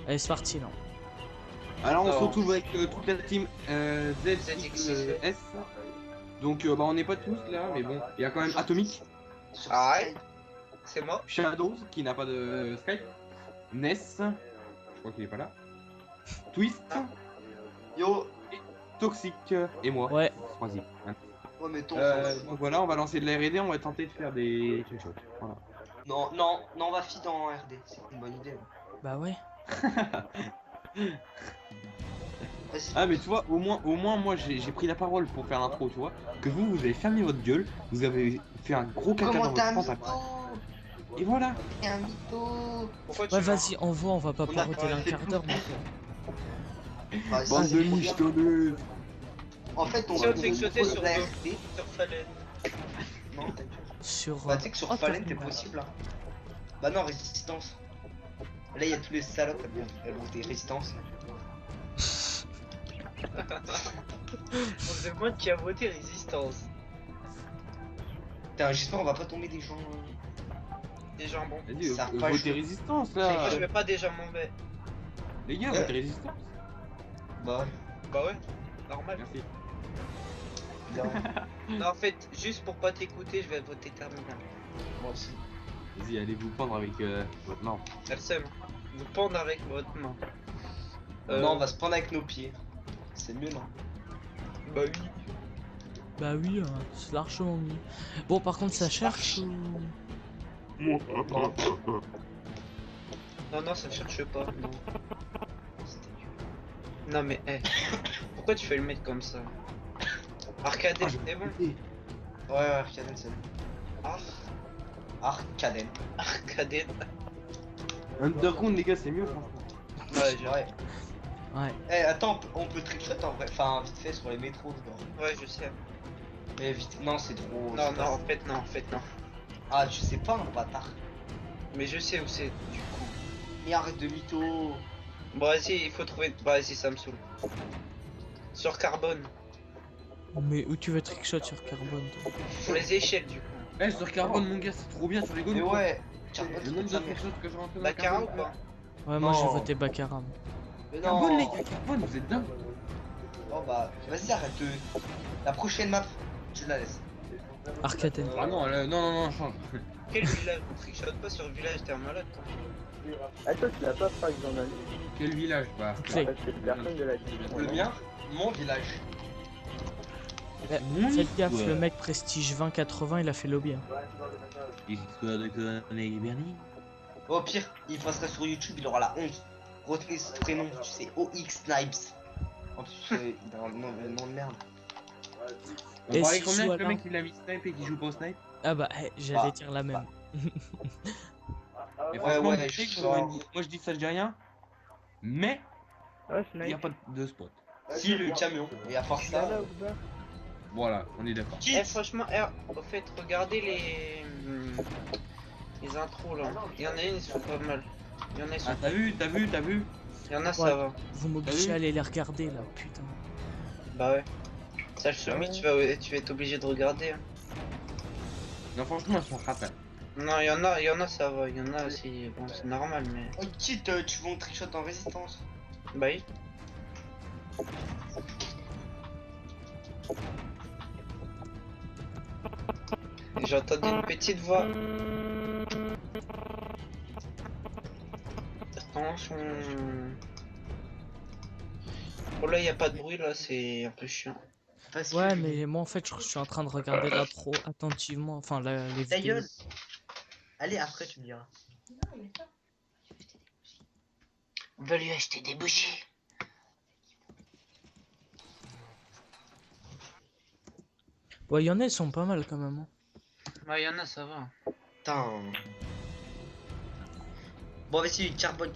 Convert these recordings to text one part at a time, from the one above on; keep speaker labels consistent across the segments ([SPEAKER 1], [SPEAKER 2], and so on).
[SPEAKER 1] Allez, c'est parti là.
[SPEAKER 2] Alors on se
[SPEAKER 3] Alors.
[SPEAKER 2] retrouve avec toute la team ZXS. Donc bah on n'est pas tous là, mais bon, il y a quand même Atomic,
[SPEAKER 3] Ah ouais, c'est moi.
[SPEAKER 2] Shadows qui n'a pas de Skype, Ness, je crois qu'il est pas là, Twist,
[SPEAKER 4] Yo.
[SPEAKER 2] Toxic et moi.
[SPEAKER 1] Ouais.
[SPEAKER 2] Troisième.
[SPEAKER 4] Ouais, mais ton
[SPEAKER 2] Donc voilà, on va lancer de la R&D, on va tenter de faire des trickshots. Voilà.
[SPEAKER 4] Non, non, non, on va feed en RD. C'est une bonne idée.
[SPEAKER 1] Bah ouais.
[SPEAKER 4] Vas-y.
[SPEAKER 2] Ah mais tu vois, au moins moi j'ai pris la parole pour faire l'intro, tu vois, que vous avez fermé votre gueule, vous avez fait un gros caca
[SPEAKER 4] Comment
[SPEAKER 2] dans
[SPEAKER 4] t'es un
[SPEAKER 2] votre
[SPEAKER 4] mytho?
[SPEAKER 2] pantalon. Et voilà.
[SPEAKER 4] T'es un mytho.
[SPEAKER 3] Pourquoi tu
[SPEAKER 1] Ouais,
[SPEAKER 3] mens?
[SPEAKER 1] vas-y, envoie, on va pas
[SPEAKER 4] On a
[SPEAKER 1] paroter d'un
[SPEAKER 4] fait
[SPEAKER 1] quart d'heure.
[SPEAKER 4] Vas-y,
[SPEAKER 2] Bande
[SPEAKER 4] c'est
[SPEAKER 2] de
[SPEAKER 4] trop bien.
[SPEAKER 2] michetonneuses.
[SPEAKER 4] En fait, on
[SPEAKER 3] Si on te fait sauter sur
[SPEAKER 4] la
[SPEAKER 3] deux.
[SPEAKER 4] RD.
[SPEAKER 3] Sur Fallen.
[SPEAKER 4] Non, t'as dit.
[SPEAKER 1] Sur.
[SPEAKER 4] Bah, tu sais que sur
[SPEAKER 1] Oh,
[SPEAKER 4] Fallen, t'es
[SPEAKER 1] terminal.
[SPEAKER 4] possible. Hein. Bah, non, résistance. Là, il y a tous les salopes, elles ont des résistances.
[SPEAKER 3] On se demande qui a voté résistance.
[SPEAKER 4] Putain, j'espère qu'on va pas tomber des gens.
[SPEAKER 3] Des jambons.
[SPEAKER 2] Vas-y,
[SPEAKER 4] Ça a pas
[SPEAKER 2] votez
[SPEAKER 4] joué.
[SPEAKER 2] résistance
[SPEAKER 3] Moi
[SPEAKER 2] là.
[SPEAKER 3] je vais pas déjà mauvais.
[SPEAKER 2] Les gars,
[SPEAKER 4] Ouais.
[SPEAKER 2] votez résistance.
[SPEAKER 4] Bah,
[SPEAKER 3] Bah ouais, normal.
[SPEAKER 2] Merci.
[SPEAKER 4] bien.
[SPEAKER 3] Non, en fait, juste pour pas t'écouter, je vais voter terminal.
[SPEAKER 4] Moi aussi.
[SPEAKER 2] Vas-y, allez vous pendre avec votre main.
[SPEAKER 3] Merci. Vous pendre avec votre main.
[SPEAKER 4] Non, on va se prendre avec nos pieds. C'est mieux, non?
[SPEAKER 3] Bah oui.
[SPEAKER 1] Bah oui, c'est largement mieux. Bon, par contre, ça cherche ou.
[SPEAKER 4] Non.
[SPEAKER 3] Non, non, ça cherche pas. Non. Non, mais, pourquoi tu fais le mettre comme ça? Arcade, c'est bon.
[SPEAKER 4] Ouais, Arcaden, c'est bon.
[SPEAKER 3] Ar
[SPEAKER 4] Arcaden.
[SPEAKER 3] Arcade.
[SPEAKER 2] Underground, les gars, c'est mieux, franchement.
[SPEAKER 3] Ouais, j'ai-
[SPEAKER 4] Ouais.
[SPEAKER 1] Ouais.
[SPEAKER 4] Eh, attends, on peut trickshot en vrai. Enfin, vite fait sur les métros, genre.
[SPEAKER 3] ouais, je sais.
[SPEAKER 4] Mais vite. Non, c'est trop.
[SPEAKER 3] Non, non, en fait, non, en fait, non.
[SPEAKER 4] Ah, tu sais pas, mon bâtard.
[SPEAKER 3] Mais je sais où c'est, du coup.
[SPEAKER 4] Mais arrête de mytho.
[SPEAKER 3] Bon, vas-y, il faut trouver. Bah, vas-y, ça me saoule. Sur Carbone.
[SPEAKER 1] Mais où tu veux trickshot sur Carbone toi?
[SPEAKER 3] Pour les échelles, du coup.
[SPEAKER 2] Eh, sur Carbone, mon gars, c'est trop bien, tu rigoles
[SPEAKER 4] Mais
[SPEAKER 2] ou quoi?
[SPEAKER 4] ouais.
[SPEAKER 2] Le nombre de trickshots que j'ai rentré dans
[SPEAKER 3] Baccarat ou
[SPEAKER 2] Carbone.
[SPEAKER 3] quoi?
[SPEAKER 1] Ouais, moi j'ai
[SPEAKER 4] Non.
[SPEAKER 1] voté Baccarat.
[SPEAKER 4] Mais
[SPEAKER 2] Carbone, les
[SPEAKER 4] non.
[SPEAKER 2] gars, Carbone, vous êtes dingues.
[SPEAKER 4] Oh bah, vas-y, arrête de. La prochaine map, tu la laisses.
[SPEAKER 1] Arcaden.
[SPEAKER 2] Ah non, non, change.
[SPEAKER 3] Quel village? On trichote pas sur le village, t'es un malade, toi.
[SPEAKER 5] Ah toi tu l'as pas Frank dans la liste
[SPEAKER 2] Quel village, bah.
[SPEAKER 1] Clé.
[SPEAKER 5] parce que personne ne l'a dit.
[SPEAKER 4] Le mien, mon village.
[SPEAKER 1] Faites gaffe, le mec prestige 20-80, il a fait lobby. Hein.
[SPEAKER 2] Histoire de conneries, Bernie.
[SPEAKER 4] Au pire, il passera sur YouTube, il aura la honte. Retenez ce prénom, tu sais, OX Snipes. En plus, il a un nom de merde.
[SPEAKER 2] On
[SPEAKER 1] Et
[SPEAKER 2] parlait
[SPEAKER 1] si
[SPEAKER 2] combien
[SPEAKER 1] je
[SPEAKER 2] avec le
[SPEAKER 1] joue à
[SPEAKER 2] mec qui l'a mis snipe et qui joue pas au snipe?
[SPEAKER 1] Ah bah, j'allais
[SPEAKER 4] Bah,
[SPEAKER 1] dire la même.
[SPEAKER 2] Et
[SPEAKER 4] Ouais,
[SPEAKER 2] franchement,
[SPEAKER 4] ouais,
[SPEAKER 2] je sais que
[SPEAKER 4] je
[SPEAKER 2] moi,
[SPEAKER 4] sens.
[SPEAKER 2] moi je dis ça, je dis rien. Mais
[SPEAKER 5] Ah
[SPEAKER 2] il n'y a
[SPEAKER 5] Snipe.
[SPEAKER 2] pas de spot.
[SPEAKER 4] Si, le camion. Et à part
[SPEAKER 5] Là
[SPEAKER 4] ça.
[SPEAKER 5] là ou pas
[SPEAKER 2] Voilà, on est d'accord.
[SPEAKER 3] Franchement, au fait, regardez les intros là. Il y en a une, ils sont pas mal. Il y en a, ils sont...
[SPEAKER 2] Ah, t'as vu?
[SPEAKER 3] Il y en a,
[SPEAKER 1] Ouais.
[SPEAKER 3] ça va.
[SPEAKER 1] Vous m'obligez à aller les regarder là, putain.
[SPEAKER 3] Bah ouais. Ça, je soumis, tu vas être obligé de regarder. Hein.
[SPEAKER 2] Non, franchement, elles sont ratées.
[SPEAKER 3] Non, il y en a, ça va. Il y en a, c'est bon, c'est normal, mais.
[SPEAKER 4] Oh, Kit, tu veux un trickshot en résistance?
[SPEAKER 3] Bah oui. J'ai entendu une petite voix. Attention. Oh là, y a pas de bruit là, c'est un peu chiant.
[SPEAKER 4] Parce que-
[SPEAKER 1] Ouais, mais moi en fait, je suis en train de regarder l'intro attentivement, enfin les
[SPEAKER 4] Ta
[SPEAKER 1] vidéos.
[SPEAKER 4] gueule. Allez, après, tu me diras.
[SPEAKER 3] On va lui acheter des bougies.
[SPEAKER 1] Ouais, il y en a, ils sont pas mal quand même. Hein.
[SPEAKER 3] Ouais, y en a, ça va.
[SPEAKER 4] Putain. Bon, vas-y, carbone,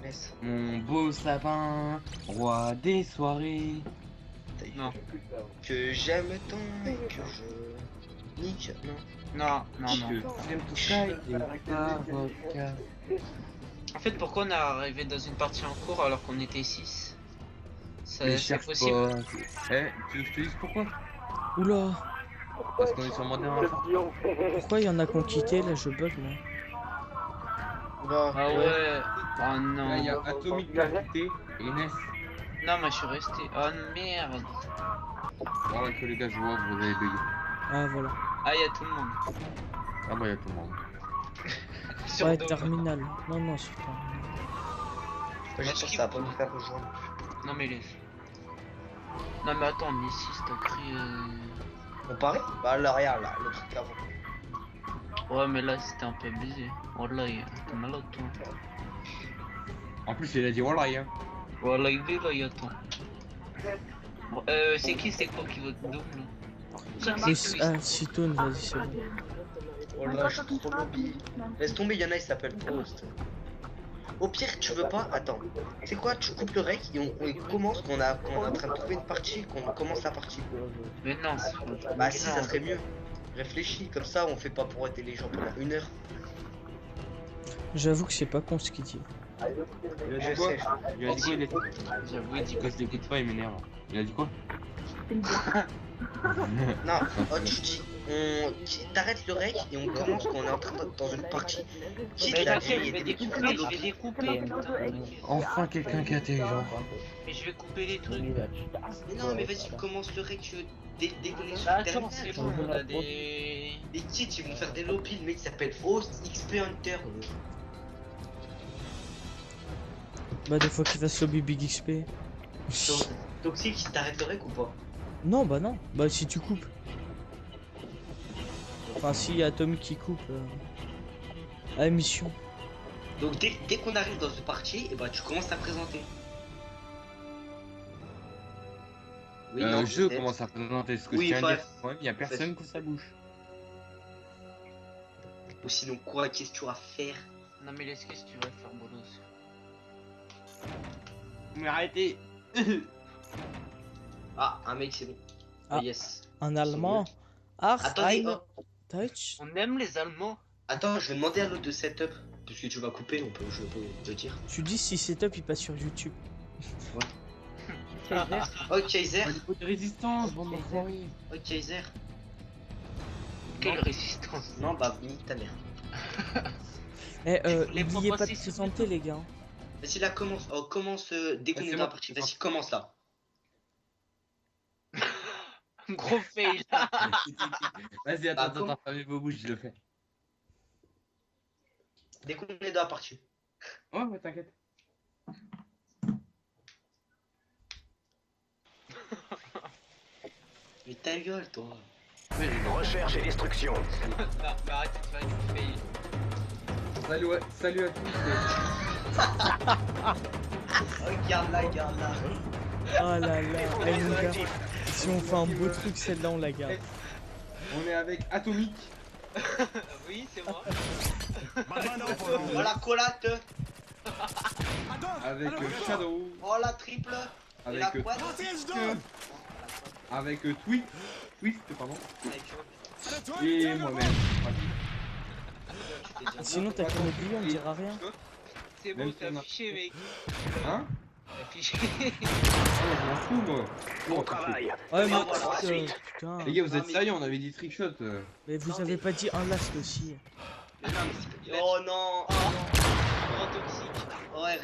[SPEAKER 4] laisse.
[SPEAKER 2] Mon beau sapin, roi des soirées.
[SPEAKER 3] Non.
[SPEAKER 4] Que j'aime tant et que je nique. Non.
[SPEAKER 3] Non.
[SPEAKER 2] Je t'aime tout ça et pas vodka.
[SPEAKER 3] En fait, pourquoi on est arrivé dans une partie en cours alors qu'on était 6?
[SPEAKER 2] Mais
[SPEAKER 3] C'est
[SPEAKER 2] cherche
[SPEAKER 3] possible.
[SPEAKER 2] pas. Eh, tu veux que je te dise pourquoi?
[SPEAKER 1] Oula,
[SPEAKER 2] Parce qu'on est sur moderne.
[SPEAKER 1] pourquoi il y en a qui ont quitté là, je bug moi.
[SPEAKER 4] Non.
[SPEAKER 3] Ah ouais. Oh
[SPEAKER 2] Là, il y
[SPEAKER 3] non.
[SPEAKER 2] a Atomic qui a quitté et Ness.
[SPEAKER 3] Non, mais je suis resté. Oh merde.
[SPEAKER 2] Voilà que les gars, je vois que vous avez bugué.
[SPEAKER 1] Ah, voilà.
[SPEAKER 3] Ah, il y a tout le monde.
[SPEAKER 2] Ah bah, il y a tout le monde.
[SPEAKER 3] Sur
[SPEAKER 1] Ouais,
[SPEAKER 3] Dome.
[SPEAKER 1] terminal. Non, non, sur terminal.
[SPEAKER 4] J'espère que ça va pas nous faire rejoindre.
[SPEAKER 3] Non, mais laisse. Non, mais attends, mais si, t'as pris.
[SPEAKER 4] On paraît? Bah là, regarde là, le truc avant.
[SPEAKER 3] Ouais, mais là, c'était un peu abusé. Oh là, t'es malade, toi.
[SPEAKER 2] En plus, il a dit Wallahi, hein.
[SPEAKER 3] Voilà, il est là, il attend. Bon, c'est quoi qui vote double là?
[SPEAKER 1] Ah, Citone, vas-y, c'est bon.
[SPEAKER 4] Oh là, je suis trop lobby. Laisse tomber, y'en a, il s'appelle Prost. Au pire, tu veux pas? Attends. C'est quoi? Tu coupes le rec et on commence qu'on est en train de trouver une partie, qu'on commence la partie.
[SPEAKER 3] Mais non, c'est
[SPEAKER 4] Bah si, ça serait mieux. Réfléchis, comme ça on fait pas pour être les gens pendant 1 heure.
[SPEAKER 1] J'avoue que c'est pas con ce qu'il dit.
[SPEAKER 2] Il a
[SPEAKER 4] Je
[SPEAKER 2] dit quoi?
[SPEAKER 4] sais.
[SPEAKER 2] Il a dit quoi? Il a dit
[SPEAKER 3] J'avoue, il dit
[SPEAKER 2] quoi? Je l'écoute pas, il m'énerve. Il a dit quoi?
[SPEAKER 4] Non, oh, tu dis, t'arrêtes le rec et on commence qu'on est en train d'être dans une partie. Quitte
[SPEAKER 3] Mais
[SPEAKER 4] la
[SPEAKER 3] t'inquiète,
[SPEAKER 4] vie
[SPEAKER 3] je vais
[SPEAKER 4] et des
[SPEAKER 3] découper,
[SPEAKER 4] trucs
[SPEAKER 3] je vais découper.
[SPEAKER 2] Enfin, quelqu'un qui est intelligent.
[SPEAKER 3] Mais je vais couper les trucs.
[SPEAKER 4] Mais non, mais vas-y, commence le rec dès que les
[SPEAKER 3] Bah
[SPEAKER 4] choses
[SPEAKER 3] attends, c'est bon, on a des...
[SPEAKER 4] Les kids ils vont faire des lobbies, le mec s'appelle Host XP Hunter.
[SPEAKER 1] Bah, des fois qu'il fasse lobby Big XP.
[SPEAKER 4] Toxic, t'arrêtes le rec ou pas?
[SPEAKER 1] Non, bah non. Bah, si tu coupes. Enfin, si y a Atomic qui coupe. À l'émission.
[SPEAKER 4] Donc dès qu'on arrive dans une partie, et bah tu commences à présenter. Oui, non,
[SPEAKER 2] Je
[SPEAKER 4] peut-être.
[SPEAKER 2] commence à présenter ce que
[SPEAKER 4] Oui,
[SPEAKER 2] je tiens à
[SPEAKER 4] bref.
[SPEAKER 2] dire. Quand même, il y a personne qui sa bouche.
[SPEAKER 4] Ou sinon quoi, qu'est-ce que tu vas faire?
[SPEAKER 3] Non mais laisse, qu'est-ce que tu vas faire, Bolos?
[SPEAKER 2] Mais arrêtez.
[SPEAKER 4] Ah, un mec c'est bon.
[SPEAKER 1] Ah.
[SPEAKER 4] Yes.
[SPEAKER 1] Un allemand. Ach,
[SPEAKER 4] Attendez,
[SPEAKER 1] ein
[SPEAKER 4] oh,
[SPEAKER 1] Deutsch.
[SPEAKER 3] On aime les Allemands.
[SPEAKER 4] attends, je vais demander à l'autre de setup. Parce que tu vas couper, je peux te dire.
[SPEAKER 1] Tu dis si c'est top, il passe sur YouTube.
[SPEAKER 4] Oh Kaiser,
[SPEAKER 2] Faut de résistance, bande d'enfoirés.
[SPEAKER 4] oh Kaiser.
[SPEAKER 3] Quelle résistance.
[SPEAKER 4] Non bah nique ta mère.
[SPEAKER 1] Eh,
[SPEAKER 3] Les
[SPEAKER 1] n'oubliez pas de
[SPEAKER 3] propositions.
[SPEAKER 1] présenter, les gars.
[SPEAKER 4] Vas-y là commence, oh commence dès qu'on
[SPEAKER 2] Ouais,
[SPEAKER 4] est
[SPEAKER 2] c'est
[SPEAKER 4] dans la
[SPEAKER 2] bon,
[SPEAKER 4] partie.
[SPEAKER 2] c'est
[SPEAKER 4] Vas-y commence là.
[SPEAKER 3] Gros fail.
[SPEAKER 2] Vas-y,
[SPEAKER 4] Bah,
[SPEAKER 2] attends, fermez vos bouches, je le fais.
[SPEAKER 4] Dès qu'on est dans la partie.
[SPEAKER 2] Ouais, t'inquiète.
[SPEAKER 4] Mais ta gueule toi.
[SPEAKER 6] Recherche et destruction.
[SPEAKER 3] Non, mais arrête de faire une fail.
[SPEAKER 2] Salut à tous.
[SPEAKER 4] Regarde là, regarde là.
[SPEAKER 1] Oh là là. Eh,
[SPEAKER 6] Défendez
[SPEAKER 1] les
[SPEAKER 6] les
[SPEAKER 1] gars,
[SPEAKER 6] objectifs.
[SPEAKER 1] si on fait un beau truc, celle-là, on la garde.
[SPEAKER 2] On est avec Atomic.
[SPEAKER 3] Oui, c'est moi.
[SPEAKER 4] Oh la collate.
[SPEAKER 2] Avec Shadow.
[SPEAKER 4] Oh la triple. Et
[SPEAKER 2] Avec
[SPEAKER 4] la quad.
[SPEAKER 2] avec Twist, pardon.
[SPEAKER 4] Avec
[SPEAKER 2] Et moi-même.
[SPEAKER 1] Sinon, t'as qu'à oublier, on dira rien.
[SPEAKER 3] C'est bon,
[SPEAKER 2] Même
[SPEAKER 3] t'as
[SPEAKER 2] si on a-
[SPEAKER 3] affiché, mec.
[SPEAKER 2] Hein?
[SPEAKER 3] T'as affiché.
[SPEAKER 2] Oh, je m'en fous, moi.
[SPEAKER 6] Bon travail.
[SPEAKER 1] Ouais, mais
[SPEAKER 4] Ah, voilà,
[SPEAKER 1] putain.
[SPEAKER 2] Les gars, vous
[SPEAKER 4] Non,
[SPEAKER 2] êtes
[SPEAKER 4] mais-
[SPEAKER 2] sérieux? On avait dit trickshot.
[SPEAKER 1] Mais vous
[SPEAKER 4] Non,
[SPEAKER 1] avez
[SPEAKER 4] mais-
[SPEAKER 1] pas dit un last aussi.
[SPEAKER 4] Mais non, mais c'est- oh non. Oh toxique. Ouais.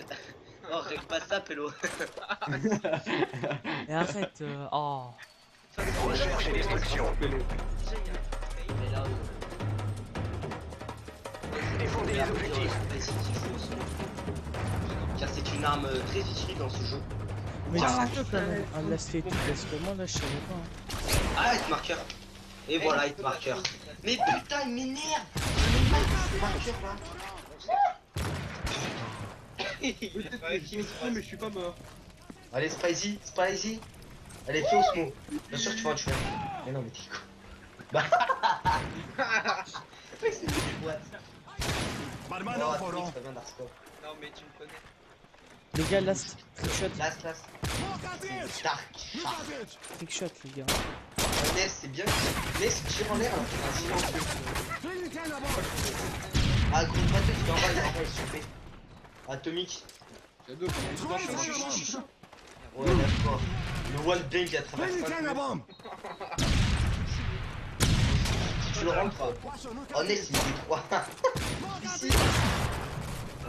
[SPEAKER 4] Oh règle pas ça pélo.
[SPEAKER 1] Et arrête, oh.
[SPEAKER 6] Recherche et destruction. Défendez les objectifs.
[SPEAKER 4] Vas-y, qu'il faut ce mot. Car c'est une arme très utile dans ce jeu.
[SPEAKER 1] Mais
[SPEAKER 4] Ah,
[SPEAKER 1] dis-toi quand même, un last et tout, parce que moi là, je savais pas. Hein.
[SPEAKER 4] Ah, hit marqueur. Et voilà, hit marqueur. Mais putain, il m'énerve. Il m'énerve, hit marqueur là.
[SPEAKER 2] Mais je suis pas mort.
[SPEAKER 4] Allez, Spicy. Allez, fais Osmo. Bien sûr, tu vas en tuer. Mais non, mais t'es con. Bah. C'est une boîte. Oh, Twix, ça vient d'Arscope.
[SPEAKER 3] Non, mais tu me connais.
[SPEAKER 1] Les gars, last, trickshot,
[SPEAKER 4] Last. Dark.
[SPEAKER 1] trickshot, les gars.
[SPEAKER 4] Ness, c'est bien. Ness, tire en l'air. Ah, gros patte, il est en bas, il est super. Atomic.
[SPEAKER 2] Shadow,
[SPEAKER 4] Ouais, d'accord. Le wallbang il a traversé. Tu le rentres. Oh, Ness, il met 3. Ici.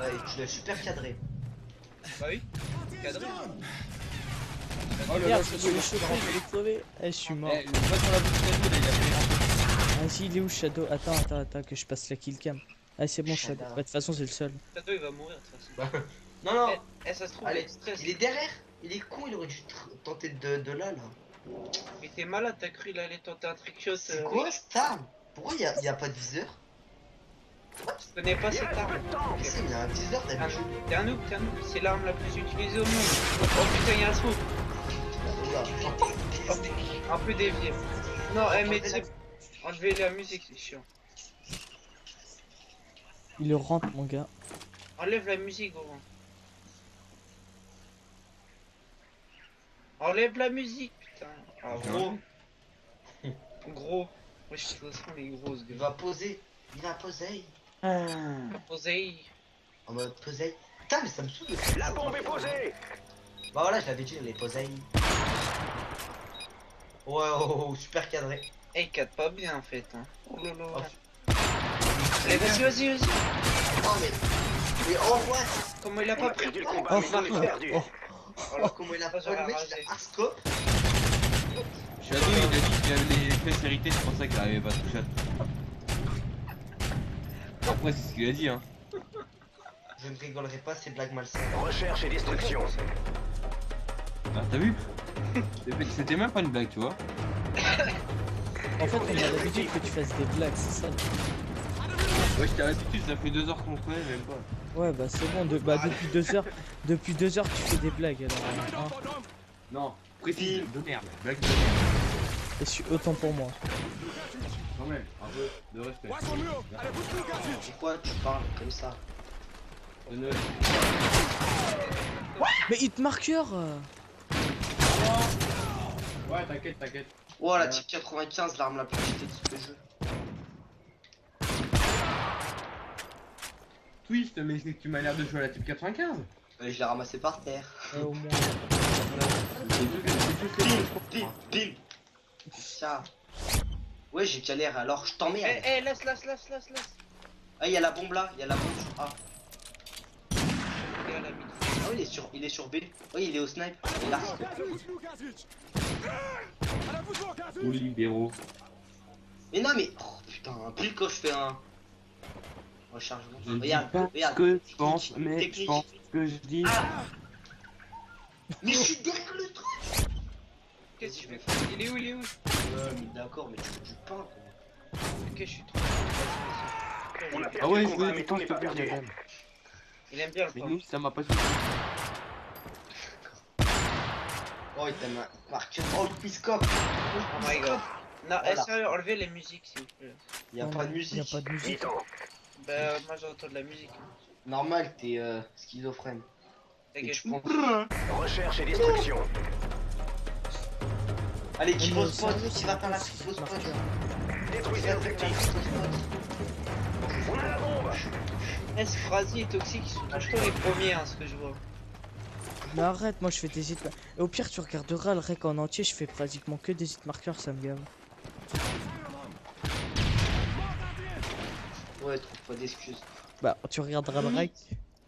[SPEAKER 4] Ouais, tu l'as super cadré.
[SPEAKER 3] Bah oui. Cadré.
[SPEAKER 2] Oh là là,
[SPEAKER 1] Merde,
[SPEAKER 2] je
[SPEAKER 1] je suis chaud, je vais crever. Eh, je suis mort.
[SPEAKER 2] Eh, va sur la boutique là, il a fait
[SPEAKER 1] Ah si, il est où Shadow? Attends, que je passe la killcam. Ah c'est bon Shadow.
[SPEAKER 4] Shadow.
[SPEAKER 1] Bah, de toute façon c'est le seul.
[SPEAKER 3] Shadow il va mourir de toute façon.
[SPEAKER 4] Non, non.
[SPEAKER 3] Ça se trouve,
[SPEAKER 4] Allez,
[SPEAKER 3] il stress.
[SPEAKER 4] il est derrière. Il est con, il aurait dû tenter de là, là.
[SPEAKER 3] Mais t'es malade, t'as cru il allait tenter un trickshot.
[SPEAKER 4] C'est quoi cette arme? Pourquoi y a pas de viseur?
[SPEAKER 3] Tu connais pas
[SPEAKER 6] Il
[SPEAKER 3] cette
[SPEAKER 6] reste
[SPEAKER 3] arme?
[SPEAKER 6] peu de temps.
[SPEAKER 4] Mais si, il y a un viseur
[SPEAKER 3] T'es un
[SPEAKER 4] d'habitude.
[SPEAKER 3] noob, t'es un noob, t'es un noob. C'est l'arme la plus utilisée au monde. Oh putain, y'a un trou. Un peu dévié. Non, mais tu sais, enlever la musique, c'est chiant.
[SPEAKER 1] Il le rentre mon gars.
[SPEAKER 3] Enlève la musique, gros. Enlève la musique, putain. Ah, gros. Gros. Moi, je suis de toute façon les grosses,
[SPEAKER 4] Il
[SPEAKER 3] gars.
[SPEAKER 4] va poser. Il va poser.
[SPEAKER 3] Posez.
[SPEAKER 4] En mode poser. Putain, mais ça me saoule.
[SPEAKER 6] La bombe est posée.
[SPEAKER 4] Bah voilà, je l'avais dit, les poser. Ouais, oh, super cadré.
[SPEAKER 3] Eh, il cadre pas bien en fait. Hein. Oh là là.
[SPEAKER 4] Oh,
[SPEAKER 3] Allez, vas-y.
[SPEAKER 4] Oh, mais oh, what?
[SPEAKER 3] Comment il a
[SPEAKER 6] On
[SPEAKER 3] pas
[SPEAKER 6] a
[SPEAKER 3] pris
[SPEAKER 6] perdu le
[SPEAKER 1] Oh,
[SPEAKER 6] combat, mais on
[SPEAKER 1] fuck.
[SPEAKER 6] est perdu.
[SPEAKER 4] Alors, comment il a pas
[SPEAKER 3] J'aurais
[SPEAKER 4] le mec,
[SPEAKER 3] ragé.
[SPEAKER 4] il a un scope.
[SPEAKER 2] Shadow, il a dit qu'il avait les fesses héritées, c'est pour ça qu'il arrivait pas à toucher. Après, c'est ce qu'il a dit, hein.
[SPEAKER 4] Je ne rigolerai pas, c'est blague malsaine.
[SPEAKER 6] Recherche et destruction.
[SPEAKER 2] Ah, t'as vu? C'était même pas une blague, tu vois.
[SPEAKER 1] En fait, on a l'habitude que tu fasses des blagues, c'est ça.
[SPEAKER 2] Ouais, j'étais à l'habitude, ça fait 2 heures qu'on se connaît, même pas.
[SPEAKER 1] Ouais, bah c'est bon, depuis 2 heures tu fais des blagues alors. Hein.
[SPEAKER 2] Non, précis, de merde. Blague de merde.
[SPEAKER 1] Et autant pour moi.
[SPEAKER 2] Quand même, un peu de respect.
[SPEAKER 4] Pourquoi tu parles comme ça?
[SPEAKER 2] De neuf.
[SPEAKER 1] Mais hitmarker
[SPEAKER 2] Ouais, t'inquiète.
[SPEAKER 4] Oh, la type 95, l'arme la plus cheatée de ce jeu.
[SPEAKER 2] Twist, mais c'est que tu m'as l'air de jouer à la type 95.
[SPEAKER 4] Je l'ai ramassé par terre.
[SPEAKER 1] au moins.
[SPEAKER 4] Bim, bim. Ça. Ouais, j'ai galère, alors je t'emmerde.
[SPEAKER 3] Laisse.
[SPEAKER 4] Ah, il y a la bombe là, il y a la bombe sur A.
[SPEAKER 3] Et à la mine.
[SPEAKER 4] Ah oui, il est sur B. Oui, il est au snipe. Il est là.
[SPEAKER 2] Ou libéraux.
[SPEAKER 4] Mais non, mais. Oh putain, pile quand je fais un. Rechargement.
[SPEAKER 2] Je ne dis
[SPEAKER 4] Regarde,
[SPEAKER 2] pas
[SPEAKER 4] regarde.
[SPEAKER 2] ce que je pense,
[SPEAKER 4] Technique,
[SPEAKER 2] mais je
[SPEAKER 4] technique.
[SPEAKER 2] pense que je dis.
[SPEAKER 4] Mais je suis derrière le truc.
[SPEAKER 3] Qu'est-ce que tu fais? Il est où?
[SPEAKER 4] Mais d'accord, mais tu fais du pain quoi.
[SPEAKER 3] Ok, je suis trop.
[SPEAKER 6] On a
[SPEAKER 2] Ah
[SPEAKER 6] perdu
[SPEAKER 2] ouais,
[SPEAKER 6] le
[SPEAKER 2] je
[SPEAKER 6] combat,
[SPEAKER 2] voulais
[SPEAKER 6] mais tout n'est pas perdu.
[SPEAKER 3] Il aime bien le
[SPEAKER 2] Mais
[SPEAKER 3] pain.
[SPEAKER 2] nous, ça m'a pas suffi.
[SPEAKER 4] Oh, il t'a marqué. Oh, le piscope.
[SPEAKER 3] Oh my god. Non,
[SPEAKER 4] Voilà.
[SPEAKER 3] sérieux, enlevez les musiques s'il vous plaît.
[SPEAKER 4] Il y a pas de musique.
[SPEAKER 1] Y a pas de musique.
[SPEAKER 6] Mi-temps.
[SPEAKER 3] Bah, moi j'entends de la musique.
[SPEAKER 4] Normal, t'es schizophrène. Et
[SPEAKER 3] T'inquiète.
[SPEAKER 4] tu penses.
[SPEAKER 6] Recherche et destruction.
[SPEAKER 4] Allez, qui
[SPEAKER 1] Mais
[SPEAKER 4] pose spot,
[SPEAKER 1] sérieux,
[SPEAKER 4] qui va par là,
[SPEAKER 1] c'est
[SPEAKER 4] qui pose spot.
[SPEAKER 1] hitmarker.
[SPEAKER 6] Détruisez l'objectif. On a la bombe.
[SPEAKER 3] Phrasy et Toxic, ils sont toujours les premiers, hein, ce que je vois.
[SPEAKER 1] Mais arrête, moi je fais des hitmarkers. Et au pire, tu regarderas le rec en entier, je fais pratiquement que des hitmarkers, ça me gave.
[SPEAKER 4] Ouais, trouve pas d'excuses.
[SPEAKER 1] Bah, tu regarderas le rec.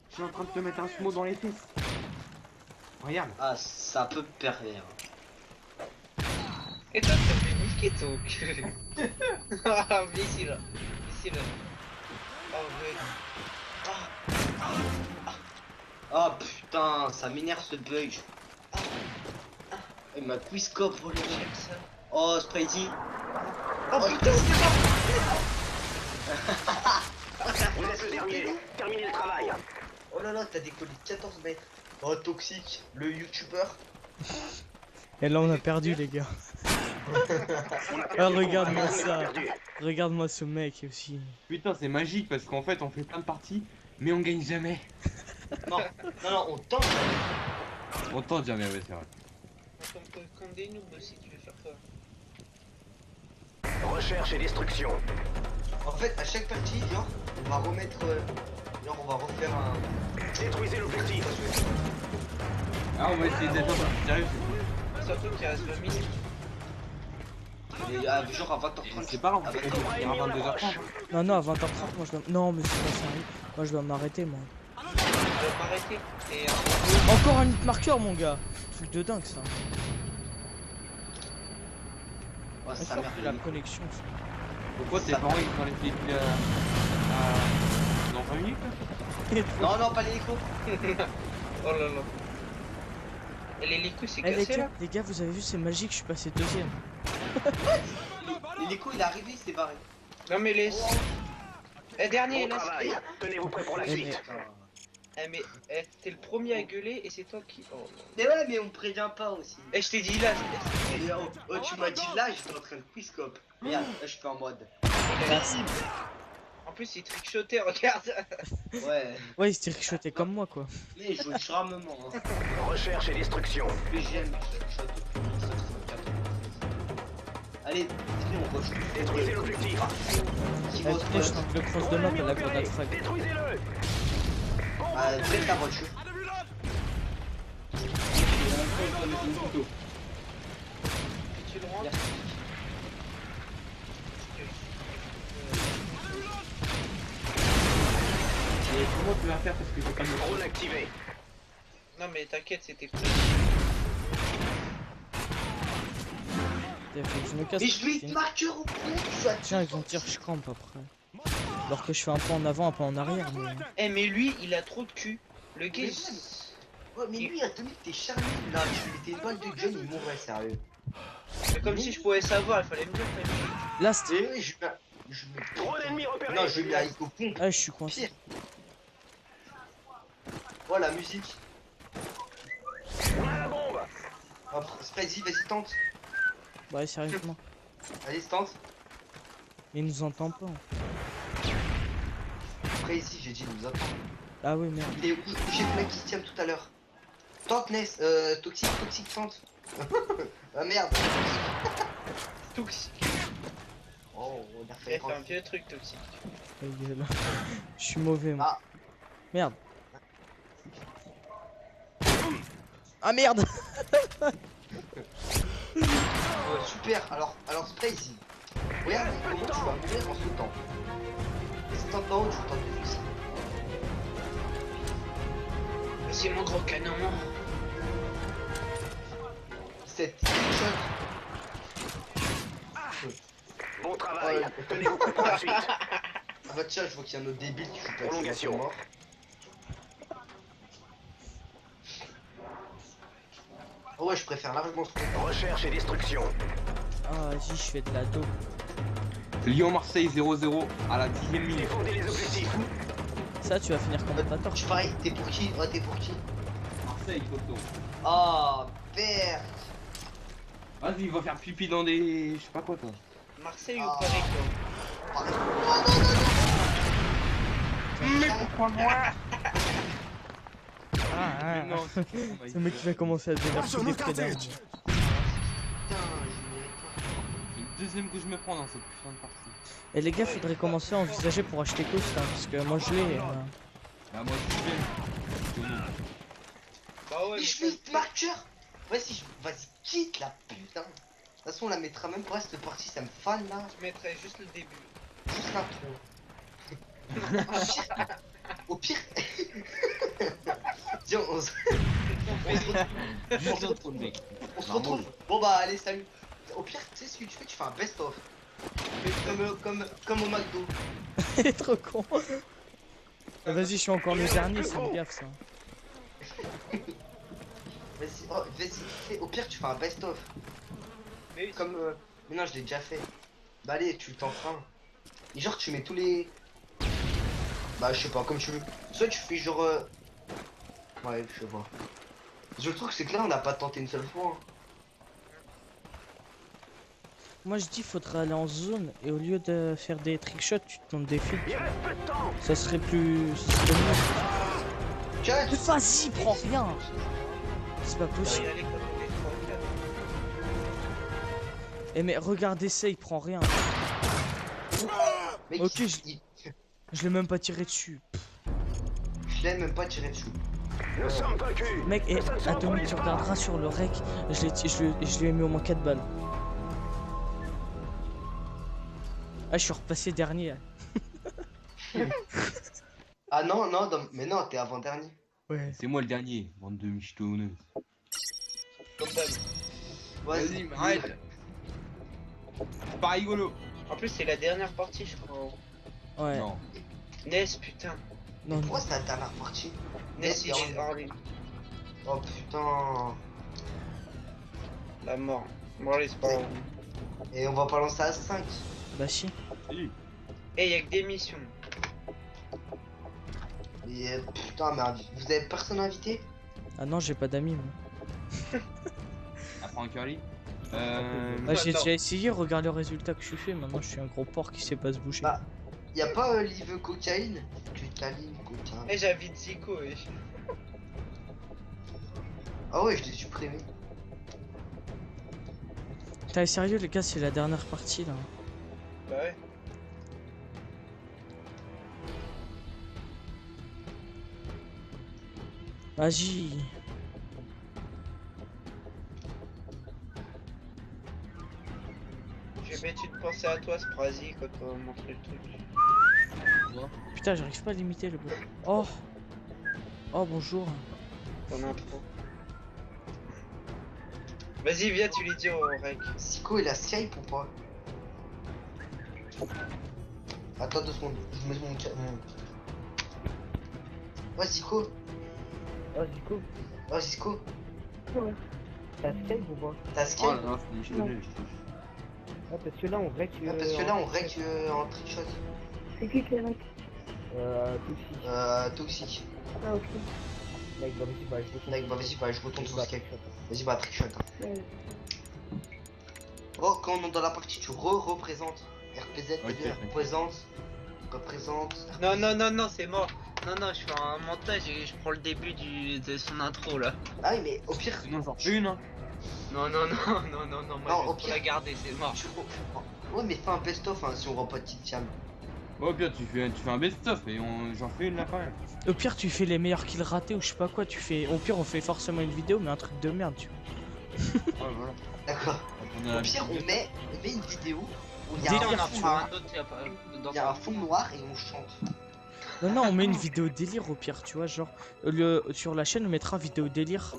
[SPEAKER 2] Je suis en train de te mettre un sumo dans les fesses. Regarde.
[SPEAKER 4] Ah, ça peut pervers.
[SPEAKER 3] Et toi, t'as fait niquer ton cul. Ah, mais ici là. Oh, ouais.
[SPEAKER 4] Oh putain, ça m'énerve ce bug. Il m'a quizscope volé.
[SPEAKER 3] J'aime ça.
[SPEAKER 4] Oh, Spidey.
[SPEAKER 3] Oh putain, c'est mort.
[SPEAKER 6] Vous êtes le dernier. Terminez le travail.
[SPEAKER 4] Oh là là, t'as décollé de 14 mètres. Oh, Toxic, le youtubeur.
[SPEAKER 1] Et là, on a perdu, les gars.
[SPEAKER 6] On a perdu
[SPEAKER 1] Ah,
[SPEAKER 6] le
[SPEAKER 1] regarde-moi
[SPEAKER 6] combat, mais on n'est
[SPEAKER 1] ça.
[SPEAKER 6] pas perdu.
[SPEAKER 1] Regarde-moi ce mec aussi.
[SPEAKER 2] Putain, c'est magique parce qu'en fait, on fait plein de parties, mais on gagne jamais.
[SPEAKER 4] Non, on tente.
[SPEAKER 2] On tente jamais, ouais, c'est vrai.
[SPEAKER 3] Comme des noobs aussi, tu veux faire quoi?
[SPEAKER 6] Recherche et destruction.
[SPEAKER 4] En fait, à chaque partie, genre, on va remettre. Genre, on va refaire un.
[SPEAKER 6] Détruisez l'objectif.
[SPEAKER 2] Ah, on va essayer d'être un peu plus sérieux.
[SPEAKER 3] Surtout qu'il reste 20 minutes.
[SPEAKER 4] Et, genre à 20h30.
[SPEAKER 2] C'est pas grave, on
[SPEAKER 4] Ah,
[SPEAKER 2] peut
[SPEAKER 4] bah,
[SPEAKER 2] finir à 22h30.
[SPEAKER 1] Non, à 20h30, moi je dois. Non, mais c'est pas sérieux. Moi je dois m'arrêter, moi.
[SPEAKER 3] Elle va m'arrêter. Et
[SPEAKER 1] Encore un hit marqueur, mon gars. Truc de dingue, ça.
[SPEAKER 4] Oh,
[SPEAKER 1] C'est
[SPEAKER 4] sa
[SPEAKER 1] fort
[SPEAKER 4] mère.
[SPEAKER 1] que la connexion. ça.
[SPEAKER 2] Pourquoi tes parents ils sont les véhicules dans 20 minutes là?
[SPEAKER 4] Non, non, pas l'hélico.
[SPEAKER 3] oh là là. Et l'hélico c'est
[SPEAKER 1] Eh,
[SPEAKER 3] cassé là?
[SPEAKER 1] les gars, vous avez vu, c'est magique, je suis passé deuxième.
[SPEAKER 4] L'hélico, il est arrivé, il s'est barré.
[SPEAKER 3] Non mais laisse. Eh dernier,
[SPEAKER 6] Bon
[SPEAKER 3] laisse.
[SPEAKER 6] travail. Tenez-vous prêts pour la
[SPEAKER 1] Eh,
[SPEAKER 6] suite.
[SPEAKER 3] Eh mais t'es le premier à gueuler et c'est toi qui. Oh, non.
[SPEAKER 4] Mais ouais, mais on prévient pas aussi.
[SPEAKER 3] Eh je t'ai dit là.
[SPEAKER 4] Et oh, tu m'as dit là, j'étais en train de quizscope. Regarde, là, je fais en mode.
[SPEAKER 3] En plus il trichotait, regarde.
[SPEAKER 4] Ouais,
[SPEAKER 1] Ouais, il s'était richoté comme moi, quoi.
[SPEAKER 4] mais je joue charmement. Hein.
[SPEAKER 6] Recherche et destruction.
[SPEAKER 4] Mais j'aime. Allez, viens, on rush.
[SPEAKER 6] Détruisez l'objectif.
[SPEAKER 4] Qui
[SPEAKER 1] Eh,
[SPEAKER 4] va au
[SPEAKER 1] tenez, je
[SPEAKER 4] spot.
[SPEAKER 1] tente le cross de map à la grenade frag.
[SPEAKER 6] Détruisez-le.
[SPEAKER 4] Prête ta voiture.
[SPEAKER 3] Tu le rentres.
[SPEAKER 2] Et comment tu vas faire parce que j'ai pas de
[SPEAKER 6] Drone activé.
[SPEAKER 3] Non mais t'inquiète c'était prêt.
[SPEAKER 1] Faut que je me casse.
[SPEAKER 4] Mais je lui marqueur au point.
[SPEAKER 1] Tiens, ils vont tirer, je crampe après. Alors que je fais un pas en avant, un pas en arrière. Mais...
[SPEAKER 3] Eh mais lui il a trop de cul. Le gars.
[SPEAKER 4] Ouais, mais lui, à 2 minutes, t'es charmé. Là, tu mettais une balle de gun, il mourrait, sérieux.
[SPEAKER 3] C'est comme si je pouvais savoir, il fallait me dire.
[SPEAKER 1] Là, c'était.
[SPEAKER 4] Et oui, je me.
[SPEAKER 6] Drone ennemi repéré.
[SPEAKER 4] Non, je lui mets avec au pont.
[SPEAKER 1] Ah, je suis coincé.
[SPEAKER 4] Pire. Oh, la musique.
[SPEAKER 6] On a la bombe.
[SPEAKER 4] Vas-y, vas-y, tente.
[SPEAKER 1] Ouais, sérieusement.
[SPEAKER 4] Allez, tente.
[SPEAKER 1] Il nous entend pas.
[SPEAKER 4] Après, ici, j'ai dit, il nous attend.
[SPEAKER 1] Ah oui, merde.
[SPEAKER 4] Il est où j'ai le mec qui se tient tout à l'heure. Tente, Ness. Toxique, tente. Ah merde.
[SPEAKER 3] Toxique.
[SPEAKER 4] Oh, on a
[SPEAKER 3] Eh,
[SPEAKER 4] fait
[SPEAKER 3] fais un vieux truc toxique.
[SPEAKER 1] Ta gueule. Je suis mauvais, moi.
[SPEAKER 4] Ah.
[SPEAKER 1] Merde. Ah merde.
[SPEAKER 4] Super. Alors, Sprazy. Regarde comment tu vas mourir en sautant. Et si tentes d'en haut, tu tentes de fusil.
[SPEAKER 3] C'est mon gros canon.
[SPEAKER 4] Cette shot.
[SPEAKER 6] Bon travail.
[SPEAKER 4] Ouais.
[SPEAKER 6] Tenez-vous prêts pour la suite.
[SPEAKER 4] Ah bah tiens, je vois qu'il y a un autre débile qui joue pas.
[SPEAKER 6] Prolongation.
[SPEAKER 4] Mort. Oh ouais, je préfère largement ce truc.
[SPEAKER 6] Recherche et destruction.
[SPEAKER 1] Ah, vas-y, je fais de la dope.
[SPEAKER 2] Lyon-Marseille 0-0 à la 10ème minute.
[SPEAKER 6] Défendez les objectifs.
[SPEAKER 1] Ça, tu vas finir commentateur.
[SPEAKER 4] Tu pareil, t'es pour qui? Oh, t'es pour qui?
[SPEAKER 2] Marseille, photo.
[SPEAKER 4] Oh, perte.
[SPEAKER 2] Vas-y, il va faire pipi dans des. Je sais pas quoi toi.
[SPEAKER 3] Marseille
[SPEAKER 4] Ah.
[SPEAKER 3] ou Paris quoi?
[SPEAKER 2] Mais pourquoi moi?
[SPEAKER 1] Ah,
[SPEAKER 2] Non,
[SPEAKER 1] c'est le mec qui va commencer à devenir sous des prédaires.
[SPEAKER 4] Putain, j'ai
[SPEAKER 2] C'est le deuxième que je me prends dans cette putain de partie.
[SPEAKER 1] Et les gars, faudrait commencer à envisager pour acheter Coast, hein, parce que moi je l'ai.
[SPEAKER 2] Bah, moi je suis
[SPEAKER 3] Bah ouais,
[SPEAKER 4] Mais je
[SPEAKER 3] mais
[SPEAKER 4] fais le marqueur. Vas-y, quitte la putain. De toute façon, on la mettra même pas cette partie, ça me fan là.
[SPEAKER 3] je mettrais juste le début.
[SPEAKER 4] Juste l'intro. Au pire. Tiens, on se on se retrouve. Bon bah, allez, salut. Au pire, tu sais ce que tu fais, tu fais un best-of. Comme au McDo.
[SPEAKER 1] Il est trop con. Ah, vas-y, je suis encore le dernier, c'est une gaffe ça.
[SPEAKER 4] Vas-y, fais. Au pire, tu fais un best-of.
[SPEAKER 3] Mais
[SPEAKER 4] Comme. Mais non, je l'ai déjà fait. Bah, allez, tu t'entraînes. Et genre, tu mets tous les. Bah, je sais pas, comme tu veux. Soit tu fais genre. Ouais, je sais pas. Le truc, c'est que là, on n'a pas tenté une seule fois. Hein.
[SPEAKER 1] Moi je dis faudrait aller en zone et au lieu de faire des trickshots, tu te montes des fils.
[SPEAKER 6] Il reste peu de temps.
[SPEAKER 1] Ça serait plus. Ça serait mieux.
[SPEAKER 4] Tiens,
[SPEAKER 1] Mais vas-y, prends rien. C'est pas
[SPEAKER 3] on va y
[SPEAKER 1] possible.
[SPEAKER 3] aller comme on est 3 ou 4.
[SPEAKER 1] Eh mais regardez ça, il prend rien.
[SPEAKER 4] mec,
[SPEAKER 1] Ok, Je l'ai même pas tiré dessus.
[SPEAKER 4] je l'ai même pas tiré dessus.
[SPEAKER 6] Nous sommes vaincus.
[SPEAKER 1] Mec, et
[SPEAKER 6] Ça ne sera
[SPEAKER 1] Atomic,
[SPEAKER 6] pas
[SPEAKER 1] tu
[SPEAKER 6] les
[SPEAKER 1] regarderas sur le rec, je lui ai mis au moins 4 balles. Ah, je suis repassé dernier.
[SPEAKER 4] Ah non, non, mais non, t'es avant-dernier.
[SPEAKER 1] Ouais.
[SPEAKER 2] C'est moi le dernier, bande de michetonneux.
[SPEAKER 3] Comme d'hab.
[SPEAKER 2] Vas-y, mais arrête. C'est pas rigolo.
[SPEAKER 3] En plus, c'est la dernière partie, je crois.
[SPEAKER 1] Ouais.
[SPEAKER 2] Non.
[SPEAKER 3] Ness, putain.
[SPEAKER 1] Non,
[SPEAKER 4] Pourquoi c'est la dernière partie?
[SPEAKER 3] Ness, il est hors ligne.
[SPEAKER 4] Oh putain.
[SPEAKER 3] La mort. Bon, allez, c'est pas grave.
[SPEAKER 4] Et on va pas lancer à 5.
[SPEAKER 1] bah si.
[SPEAKER 2] Salut.
[SPEAKER 3] Eh, y'a que des missions.
[SPEAKER 4] Et putain, mais vous avez personne invité?
[SPEAKER 1] Ah non, j'ai pas d'amis. Moi.
[SPEAKER 2] Après un curly.
[SPEAKER 1] Bah, j'ai
[SPEAKER 3] Attends.
[SPEAKER 1] déjà essayé, regarde le résultat que je suis fait. Maintenant, je suis un gros porc qui sait pas se bouger.
[SPEAKER 4] Bah. Y'a pas Live Cocaïne? Cocaïne, cocaïne.
[SPEAKER 3] Eh, j'invite Zico, wesh.
[SPEAKER 4] Ah ouais, je l'ai supprimé.
[SPEAKER 1] T'es sérieux, les gars, c'est la dernière partie là.
[SPEAKER 3] Bah ouais.
[SPEAKER 1] Vas-y.
[SPEAKER 3] J'ai l'habitude de penser à toi, Sprazy, quand on va montrer le truc.
[SPEAKER 1] Putain, j'arrive pas à limiter le bruit. Oh. Oh, bonjour.
[SPEAKER 3] Ton intro. Vas-y, viens, tu lui dis au rec.
[SPEAKER 4] Zico, il a Skype ou pas? Attends 2 secondes, je mets mon... Ouais, Zico.
[SPEAKER 5] Oh, Zico.
[SPEAKER 4] Oh, Zico.
[SPEAKER 5] Ouais. T'as Skype ou pas?
[SPEAKER 4] T'as
[SPEAKER 2] Oh
[SPEAKER 4] Skype?
[SPEAKER 2] là là, c'est michetonneux.
[SPEAKER 5] Ah, parce que là, on rec.
[SPEAKER 4] Ah, parce que là, on rec en trickshot.
[SPEAKER 5] C'est qui qui est rec? Toxic.
[SPEAKER 4] Toxique.
[SPEAKER 5] Ah, ok. Mec, bah, vas-y, bah, je retourne.
[SPEAKER 4] Mec, bah, vas-y, bah, je retourne sur
[SPEAKER 5] Bah,
[SPEAKER 4] Skype. Vas-y, bah, trickshot.
[SPEAKER 5] ouais.
[SPEAKER 4] Oh, quand on est dans la partie, tu représentes. RPZ,
[SPEAKER 2] Ok,
[SPEAKER 4] t'as
[SPEAKER 2] ok.
[SPEAKER 4] représente.
[SPEAKER 3] Non, non, non, non, c'est mort. Non, non, je fais un montage et je prends le début de son intro là.
[SPEAKER 4] Ah oui, mais au pire,
[SPEAKER 2] Sinon, j'en fais une, hein.
[SPEAKER 3] Non, non, non, non, non, non, moi
[SPEAKER 4] Non,
[SPEAKER 3] je
[SPEAKER 4] au
[SPEAKER 3] vais
[SPEAKER 4] pire-
[SPEAKER 3] la garder, c'est mort.
[SPEAKER 4] Ouais, mais fais un best-of hein, si on rend pas de Tiam.
[SPEAKER 2] Oh, bien, tu fais un best-of et j'en fais une là quand même.
[SPEAKER 1] Au pire, tu fais les meilleurs kills ratés ou je sais pas quoi. Tu fais. Au pire, on fait forcément une vidéo, mais un truc de merde, tu vois.
[SPEAKER 2] Oh, voilà.
[SPEAKER 4] D'accord.
[SPEAKER 2] On a
[SPEAKER 4] Au pire, on met une vidéo où il y a
[SPEAKER 1] Délire,
[SPEAKER 3] on
[SPEAKER 4] un
[SPEAKER 3] en
[SPEAKER 4] fond
[SPEAKER 3] fera
[SPEAKER 4] noir.
[SPEAKER 3] un autre, dans
[SPEAKER 4] Il y a un fond noir et on chante.
[SPEAKER 1] Non, non, on met une vidéo délire au pire, tu vois. Genre, sur la chaîne, on mettra vidéo délire.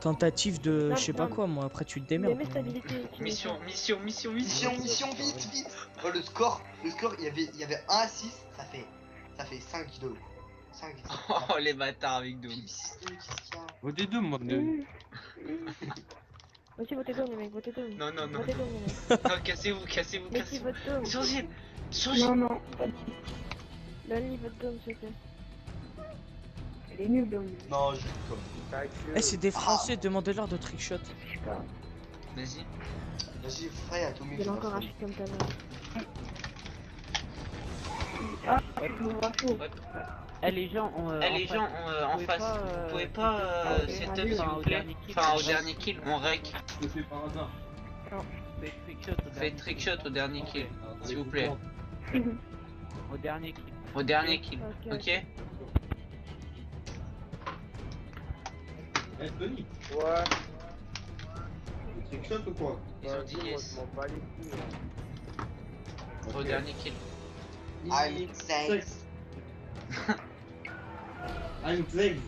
[SPEAKER 1] Tentative de. Je sais pas quoi, moi. Après, tu te démerdes.
[SPEAKER 3] Mission, mission, mission,
[SPEAKER 4] Mission,
[SPEAKER 3] mission.
[SPEAKER 4] mission, vite, vite. Oh, le score, il y avait 1 à 6, ça fait 5 de 5.
[SPEAKER 3] Oh les bâtards avec nous.
[SPEAKER 4] Qu'est-ce qu'il y a?
[SPEAKER 2] Votez deux, moi.
[SPEAKER 7] Vas-y, votez Dom, les mecs, votez Dom.
[SPEAKER 3] Non, non, non.
[SPEAKER 7] Votez Dom, les mecs.
[SPEAKER 3] Non, cassez-vous, cassez-vous,
[SPEAKER 7] Mais qui
[SPEAKER 3] cassez-vous.
[SPEAKER 7] vote Dom?
[SPEAKER 3] Changez, changez.
[SPEAKER 7] Non, non. Donne-lui vote Dom, s'il te plaît. Il est nul, Dom.
[SPEAKER 4] Non, je comme.
[SPEAKER 1] Eh, c'est des Français, demandez-leur de trickshot.
[SPEAKER 7] Je sais pas.
[SPEAKER 3] Vas-y.
[SPEAKER 4] Vas-y, frère, à tout
[SPEAKER 7] Il a encore un shit comme ta mère. Ah, je me vois fou.
[SPEAKER 5] Eh, les gens,
[SPEAKER 3] Eh les gens, en
[SPEAKER 5] pouvez
[SPEAKER 3] face,
[SPEAKER 5] pas,
[SPEAKER 3] vous pouvez pas
[SPEAKER 7] ok,
[SPEAKER 3] setup
[SPEAKER 7] allez,
[SPEAKER 3] s'il
[SPEAKER 5] enfin,
[SPEAKER 3] vous
[SPEAKER 5] au
[SPEAKER 3] plaît.
[SPEAKER 5] dernier kill,
[SPEAKER 3] Enfin, au
[SPEAKER 5] ouais.
[SPEAKER 3] dernier kill, on rec.
[SPEAKER 2] Je fais par hasard.
[SPEAKER 3] Faites trickshot au dernier kill, s'il vous plaît.
[SPEAKER 5] Au dernier kill.
[SPEAKER 3] Au dernier kill,
[SPEAKER 7] Ok.
[SPEAKER 3] ok?
[SPEAKER 2] Eh, Tony,
[SPEAKER 5] Ouais.
[SPEAKER 2] c'est que shot ou quoi?
[SPEAKER 3] Ils ont dit yes.
[SPEAKER 5] m'en bats les couilles.
[SPEAKER 3] Au dernier kill.
[SPEAKER 4] I'm thanks.
[SPEAKER 2] I'm playing.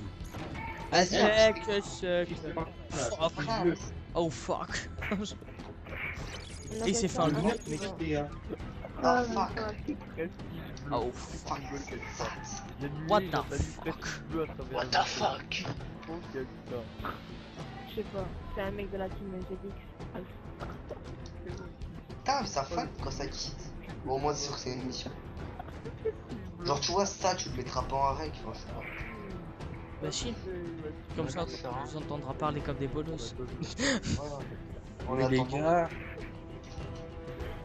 [SPEAKER 1] Sec, sec.
[SPEAKER 2] Ah,
[SPEAKER 1] Oh fuck.
[SPEAKER 7] On
[SPEAKER 1] Et il s'est fait un
[SPEAKER 7] appelle
[SPEAKER 1] loot,
[SPEAKER 7] ça
[SPEAKER 1] mec.
[SPEAKER 4] Ah, fuck.
[SPEAKER 1] Oh
[SPEAKER 4] Fuck.
[SPEAKER 1] what the fuck.
[SPEAKER 3] What the fuck?
[SPEAKER 7] Je sais pas, c'est un mec de la team ZX.
[SPEAKER 4] Putain, ça fan quand ça quitte. Bon, au moins, c'est sûr que c'est une mission. Genre, tu vois, ça, tu le mettras pas en règle, enfin, je sais pas.
[SPEAKER 1] Bah si. Comme ça, on vous entendra parler comme des bolos.
[SPEAKER 4] Voilà. En
[SPEAKER 2] Mais les
[SPEAKER 4] attendant-
[SPEAKER 2] gars,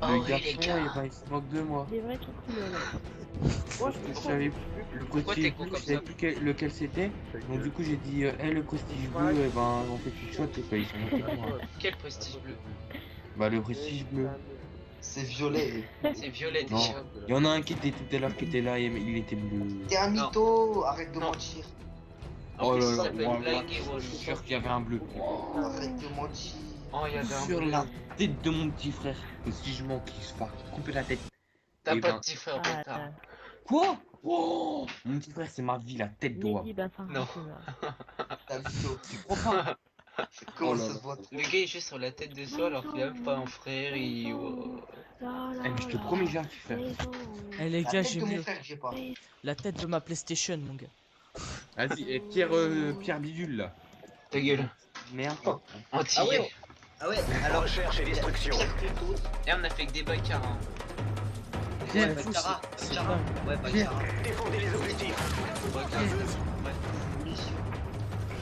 [SPEAKER 3] Oh
[SPEAKER 2] le
[SPEAKER 3] oui
[SPEAKER 2] garçon,
[SPEAKER 3] les gars.
[SPEAKER 2] il se moque de moi.
[SPEAKER 7] Des vrais trucs cool, là.
[SPEAKER 2] Je savais plus le
[SPEAKER 3] Pourquoi t'es
[SPEAKER 2] prestige
[SPEAKER 3] con
[SPEAKER 2] bleu,
[SPEAKER 3] comme
[SPEAKER 2] je savais
[SPEAKER 3] ça?
[SPEAKER 2] plus lequel c'était. Donc du coup j'ai dit le prestige bleu, et ben on fait quelque chose et ben ils sont moqués de moi.
[SPEAKER 3] Quel prestige bleu?
[SPEAKER 2] Bah le prestige bleu.
[SPEAKER 4] C'est violet.
[SPEAKER 3] C'est violet
[SPEAKER 2] Non.
[SPEAKER 3] déjà.
[SPEAKER 2] Il y en a un qui était tout à l'heure qui était là et il était bleu.
[SPEAKER 4] T'es un
[SPEAKER 3] Non.
[SPEAKER 4] mytho, arrête de
[SPEAKER 3] Non.
[SPEAKER 4] mentir.
[SPEAKER 3] En
[SPEAKER 2] Oh
[SPEAKER 3] plus,
[SPEAKER 2] là
[SPEAKER 3] il
[SPEAKER 2] là,
[SPEAKER 3] s'appelle
[SPEAKER 2] moi,
[SPEAKER 3] Blague et
[SPEAKER 2] je
[SPEAKER 3] Wall.
[SPEAKER 2] suis sûr qu'il y avait un bleu.
[SPEAKER 4] Arrête de mentir.
[SPEAKER 3] Oh, il y avait un
[SPEAKER 2] Sur
[SPEAKER 3] bleu.
[SPEAKER 2] la tête de mon petit frère. Et si je manque, il se fait couper la tête.
[SPEAKER 3] T'as
[SPEAKER 2] Eh
[SPEAKER 3] pas
[SPEAKER 2] ben.
[SPEAKER 3] de petit frère,
[SPEAKER 7] Ah,
[SPEAKER 3] bâtard.
[SPEAKER 2] Quoi? Oh, mon petit frère, c'est ma vie, la tête d'oie.
[SPEAKER 7] Mehdi, ben ça.
[SPEAKER 3] Non.
[SPEAKER 4] T'as vu toi.
[SPEAKER 2] Tu crois pas?
[SPEAKER 4] Comment
[SPEAKER 2] Oh là
[SPEAKER 4] ça
[SPEAKER 2] là.
[SPEAKER 4] se voit?
[SPEAKER 3] Le gars il joue sur la tête de soi alors qu'il a même pas un frère, il...
[SPEAKER 2] Eh, mais je te promets, j'ai un petit frère.
[SPEAKER 1] Eh les
[SPEAKER 4] La
[SPEAKER 1] gars,
[SPEAKER 4] tête
[SPEAKER 1] j'ai
[SPEAKER 4] de mon
[SPEAKER 1] mieux.
[SPEAKER 4] frère que j'ai pas.
[SPEAKER 1] La tête de ma PlayStation, mon gars.
[SPEAKER 2] Vas-y, et Pierre Bidule, là.
[SPEAKER 3] Ta gueule.
[SPEAKER 2] Merde.
[SPEAKER 3] Anti.
[SPEAKER 4] Ah ouais. Ah ouais, alors.
[SPEAKER 6] Recherche et destruction.
[SPEAKER 4] Pire que tout.
[SPEAKER 3] Et on a fait que des bacards. Hein.
[SPEAKER 2] Pierre,
[SPEAKER 1] Ouais, fou,
[SPEAKER 4] Baccarat,
[SPEAKER 1] c'est
[SPEAKER 4] Baccarat.
[SPEAKER 1] dingue.
[SPEAKER 4] Ouais, Baccarat.
[SPEAKER 6] Défendez les objectifs.